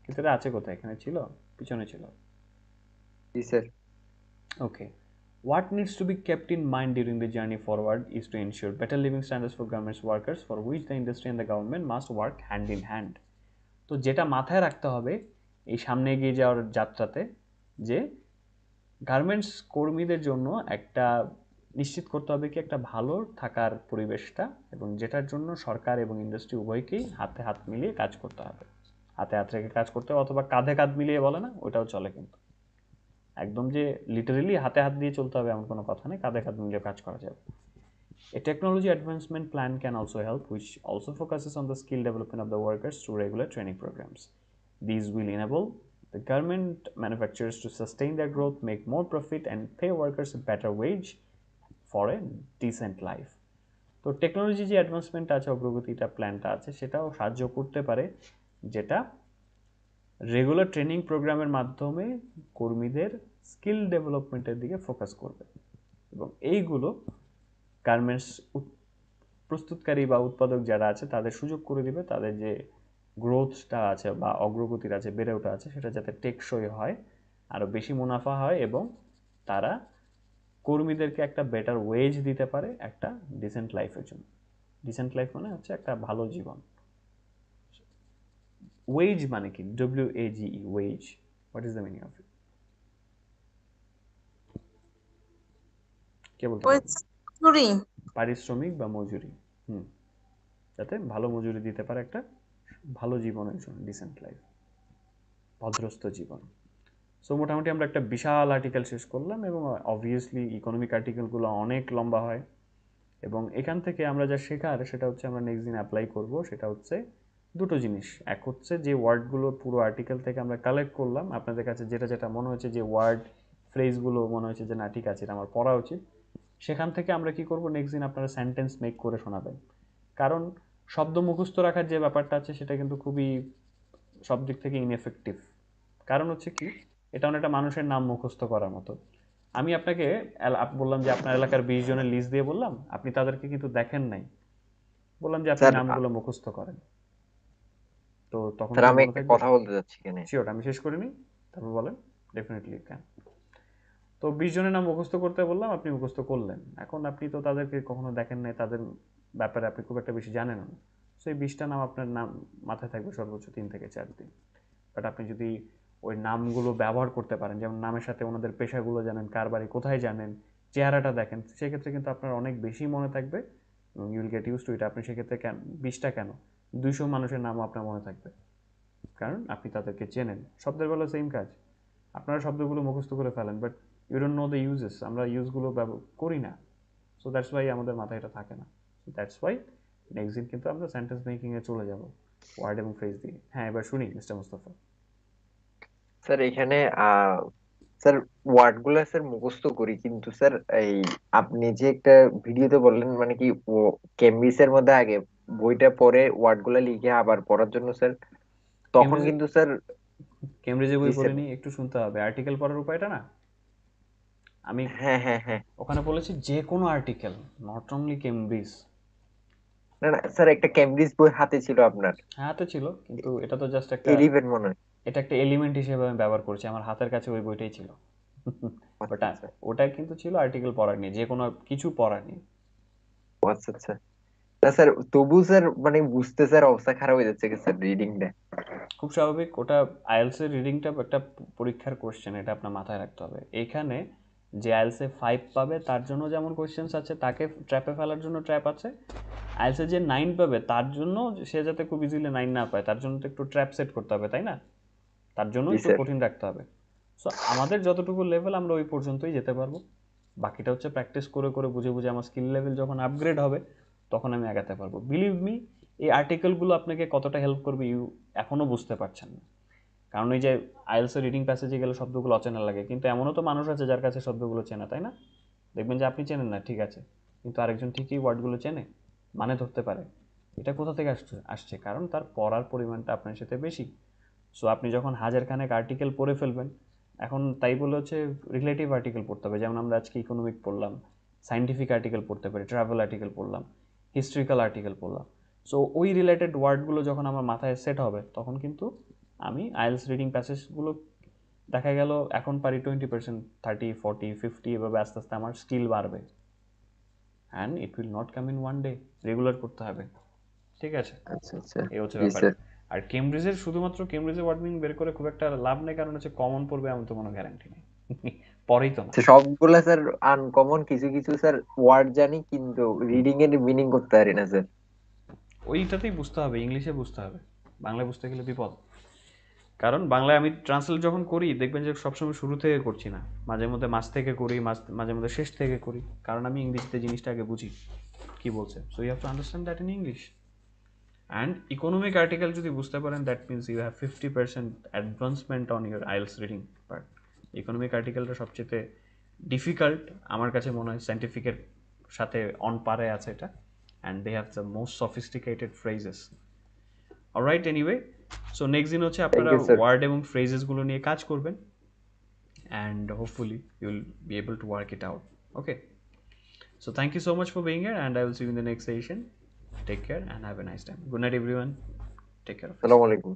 কিন্তু এটা আছে কোথায়? এখানে ছিল, পিছনে ছিল। জি sir. Okay. What needs to be kept in mind during the journey forward is to ensure better living standards for garments workers, for which the industry and the government must work hand in hand. তো যেটা মাথায় রাখতে হবে এই সামনে এগিয়ে যাওয়ার যাত্রাতে, যে গার্মেন্টস কর্মীদের জন্য একটা নিশ্চিত করতে হবে কি একটা ভালো থাকার পরিবেশটা, এবং যেটার জন্য সরকার এবং ইন্ডাস্ট্রি উভয়কেই হাতে হাত মিলিয়ে কাজ করতে হবে। হাতে হাত রেখে কাজ করতে হবে, অথবা কাঁধে কাঁধ মিলিয়ে বলে না, ওটাও চলে। কিন্তু একদম যে লিটারেলি হাতে হাত দিয়ে চলতে হবে এমন কোনো কথা নেই, কাঁধে কাঁধ মিলিয়ে কাজ করা যাবে। A technology advancement plan can also help, which also focuses on the skill development of the workers through regular training programs. These will enable the garment manufacturers to sustain their growth, make more profit, and pay workers a better wage for a decent life. তো technology যে advancement আছে, অগ্রগতিটা প্ল্যানটা আছে, সেটাও সাহায্য করতে পারে, যেটা রেগুলার ট্রেনিং প্রোগ্রামের মাধ্যমে কর্মীদের স্কিল ডেভেলপমেন্টের দিকে ফোকাস করবে, এবং এইগুলো গার্মেন্টস প্রস্তুতকারী বা উৎপাদক যারা আছে তাদের সুযোগ করে দিবে, তাদের যে গ্রোথটা আছে বা অগ্রগতির আছে, বেড়ে ওঠা আছে, সেটা যাতে টেকসই হয়, আরও বেশি মুনাফা হয় এবং তারা কর্মীদেরকে একটা বেটার ওয়েজ দিতে পারে একটা ডিসেন্ট লাইফের জন্য। ডিসেন্ট লাইফ মানে হচ্ছে একটা ভালো জীবন। ওয়েজ মানে কি? WAGE, wage. What is the meaning of it? কে বলতে পারবে? চুরি। পারিশ্রমিক বা মজুরি। যাতে ভালো মজুরি দিতে পারে একটা ভালো জীবনের জন্য, ডিসেন্ট লাইফ, ভদ্রস্থ জীবন। সো মোটামুটি আমরা একটা বিশাল আর্টিকেল শেষ করলাম, এবং অবভিয়াসলি ইকোনমিক আর্টিকেলগুলো অনেক লম্বা হয়, এবং এখান থেকে আমরা যা শেখার সেটা হচ্ছে আমরা নেক্সট দিন অ্যাপ্লাই করব। সেটা হচ্ছে দুটো জিনিস। এক হচ্ছে যে ওয়ার্ডগুলো পুরো আর্টিকেল থেকে আমরা কালেক্ট করলাম, আপনাদের কাছে যেটা যেটা মনে হচ্ছে যে ওয়ার্ড ফ্রেজগুলো মনে হচ্ছে যে না ঠিক আছে এটা আমার পড়া উচিত, সেখান থেকে আমরা কি করব, নেক্সট দিন আপনারা সেন্টেন্স মেক করে শোনাবেন। কারণ শব্দ মুখস্থ রাখার যে ব্যাপারটা আছে সেটা কিন্তু খুবই সব দিক থেকে ইনএফেক্টিভ। কারণ হচ্ছে কি, এটা অনেকটা মানুষের নাম মুখস্থ করার মতো। আমি আপনাকে বললাম যে আপনার এলাকার 20 জনের লিস্ট দিয়ে বললাম, আপনি তাদেরকে কিন্তু দেখেন নাই, বললাম যে আপনি স্যার নামগুলো মুখস্থ করেন, তো তখন স্যার কি আমি মনে একটা থাকবে? কথা বলতে চাচ্ছি এখানে। শিওর, আমি শেষ করিনি, তারপর বলেন। Definitely can. তো 20 জনের নাম মুখস্থ করতে বললাম, আপনি মুখস্থ করলেন। এখন আপনি তো তাদেরকে কখনো দেখেন নাই, তাদের ব্যাপারে আপনি খুব একটা বেশি জানেন না। সো এই 20টা নাম আপনার নাম মাথায় থাকবে সর্বোচ্চ 3 থেকে 4 দিন। বাট আপনি যদি ওই নামগুলো ব্যবহার করতে পারেন, যেমন নামের সাথে ওনাদের পেশাগুলো জানেন, কার বাড়ি কোথায় জানেন, চেহারাটা দেখেন, সেক্ষেত্রে কিন্তু আপনার অনেক বেশি মনে থাকবে, you will get use to it. আপনি সেক্ষেত্রে 20টা কেন, 200 মানুষের নামও আপনার মনে থাকবে, কারণ আপনি তাদেরকে চেনেন। শব্দের বেলা সেম কাজ, আপনারা শব্দগুলো মুখস্থ করে ফেলেন, but you don't know the uses, আমরা ইউজগুলো করি না। সো দ্যাটস ওয়াই আমাদের মাথায় এটা থাকে না। সো দ্যাটস ওয়াই নেক্সট দিন কিন্তু আমরা সেন্টেন্স মেকিংয়ে চলে যাব ওয়ার্ড এবং ফ্রেজ দিয়ে। হ্যাঁ, এবার শুনি মিস্টার মুস্তাফা। স্যার এখানে স্যার ওয়ার্ড গুলা স্যার মুখস্থ করি, কিন্তু স্যার এই আপনি যে একটা ভিডিওতে বললেন মানে কি ও কেমব্রিজের মধ্যে আগে বইটা পড়ে ওয়ার্ড গুলা লিখে আবার পড়ার জন্য স্যার, তখন কেমব্রিজ কিন্তু স্যার। কেমব্রিজে জি বই স্যার। পড়িনি, একটু শুনতে হবে। আর্টিকেল পড়ার উপায়টা না, আমি হ্যাঁ হ্যাঁ হ্যাঁ। ওখানে বলেছি যে কোনো আর্টিকেল, নট অনলি কেমব্রিজ। না না স্যার, একটা কেমব্রিজ বই হাতে ছিল আপনার, হ্যাঁ হাতে ছিল, কিন্তু এটা তো জাস্ট একটা, 11 মনে হয়। এটা একটা এলিমেন্ট হিসেবে আমি ব্যবহার করছি, আমার হাতের কাছে ওই বইটাই ছিল। আচ্ছা ওটা আচ্ছা। ওটা কিন্তু ছিল আর্টিকেল পড়ার নিয়ে, যে কোনো কিছু পড়ার নিয়ে। ও আচ্ছা আচ্ছা। না স্যার, তবু স্যার মানে বুঝতে স্যার অবস্থা খারাপ হয়ে যাচ্ছে স্যার রিডিংটা। খুব স্বাভাবিক, ওটা আইএলস এর রিডিংটা একটা পরীক্ষার কোশ্চেন, এটা আপনার মাথায় রাখতে হবে। এইখানে যে আইএলস এ 5 পাবে তার জন্য যেমন কোশ্চেন্স আছে, তাকে ট্র্যাপে ফেলার জন্য ট্র্যাপ আছে। আইএলস এ যে 9 পাবে তার জন্য, সে যাতে খুব ইজিলি 9 না পায়, তার জন্য তো একটু ট্র্যাপ সেট করতে হবে, তাই না? তার জন্য জি একটু স্যার। কঠিন রাখতে হবে। সো আমাদের যতটুকু লেভেল আমরা ওই পর্যন্তই যেতে পারবো, বাকিটা হচ্ছে প্র্যাকটিস করে করে বুঝে বুঝে আমার স্কিল লেভেল যখন আপগ্রেড হবে তখন আমি আগাতে পারবো। বিলিভ মি, এই আর্টিকেলগুলো আপনাকে কতটা হেল্প করবে এখনও বুঝতে পারছেন না। কারণ এই যে আইএলস এর রিডিং প্যাসেজে গেলে শব্দগুলো অচেনা লাগে, কিন্তু এমনও তো মানুষ আছে যার কাছে শব্দগুলো চেনা, তাই না? দেখবেন যে আপনি চেনেন না, ঠিক আছে, কিন্তু আরেকজন ঠিকই ওয়ার্ডগুলো চেনে, মানে ধরতে পারে। এটা কোথা থেকে আসছে? কারণ তার পড়ার পরিমাণটা আপনার সাথে বেশি। সো আপনি যখন হাজারখানেক আর্টিকেল পড়ে ফেলবেন, এখন তাই বলে হচ্ছে রিলেটিভ আর্টিকেল পড়তে হবে, যেমন আমরা আজকে ইকোনমিক পড়লাম, সাইন্টিফিক আর্টিকেল পড়তে পারি, ট্রাভেল আর্টিকেল পড়লাম, হিস্ট্রিক্যাল আর্টিকেল পড়লাম। সো ওই রিলেটেড ওয়ার্ডগুলো যখন আমার মাথায় সেট হবে তখন কিন্তু আমি আইএলস রিডিং প্যাসেজগুলো, দেখা গেল এখন পারি 20%, 30, 40, 50, এভাবে আস্তে আস্তে আমার স্কিল বাড়বে। And it will not come in one day, regular করতে হবে, ঠিক আছে? আচ্ছা আচ্ছা। এই হচ্ছে জি ব্যাপার। স্যার। আর কেমব্রিজের শুধুমাত্র কেমব্রিজের ওয়ার্ড মিনিং বের করে খুব একটা লাভ নেই, কারণ হচ্ছে কমন পড়বে এমন তো কোনো গ্যারান্টি নেই। পরেই তো না। সবগুলা স্যার আনকমন, কিছু কিছু স্যার ওয়ার্ড জানি কিন্তু রিডিং এর মিনিং করতে পারি না স্যার। ওইটাতেই বুঝতে হবে, ইংলিশে বুঝতে হবে, বাংলায় বুঝতে গেলে বিপদ। কারণ বাংলায় আমি ট্রান্সলেট যখন করি দেখবেন যে সবসময় শুরু থেকে করছি না, মাঝে মধ্যে মাঝ থেকে করি, মাঝে মধ্যে শেষ থেকে করি, কারণ আমি ইংলিশতে জিনিসটা আগে বুঝি কি বলছে। So you have to understand that in English. And economic article যদি বুঝতে পারেন, that means you have 50% advancement on your IELTS reading part. Economic আর্টিকেলটা সবচেয়ে ডিফিকাল্ট আমার কাছে মনে হয়, সাইন্টিফিকের সাথে অন পারে আছে এটা, and they have the most sophisticated phrases. Alright, anyway, so next দিন হচ্ছে থ্যাংক আপনারা ইউ স্যার। ওয়ার্ড এবং ফ্রেজেসগুলো নিয়ে কাজ করবেন, and hopefully you will be able to work it out. Okay, so thank you so much for being here, and I will see you in the next session. Take care and have a nice time. Good night, everyone. Take care of yourself. আসসালামু আলাইকুম।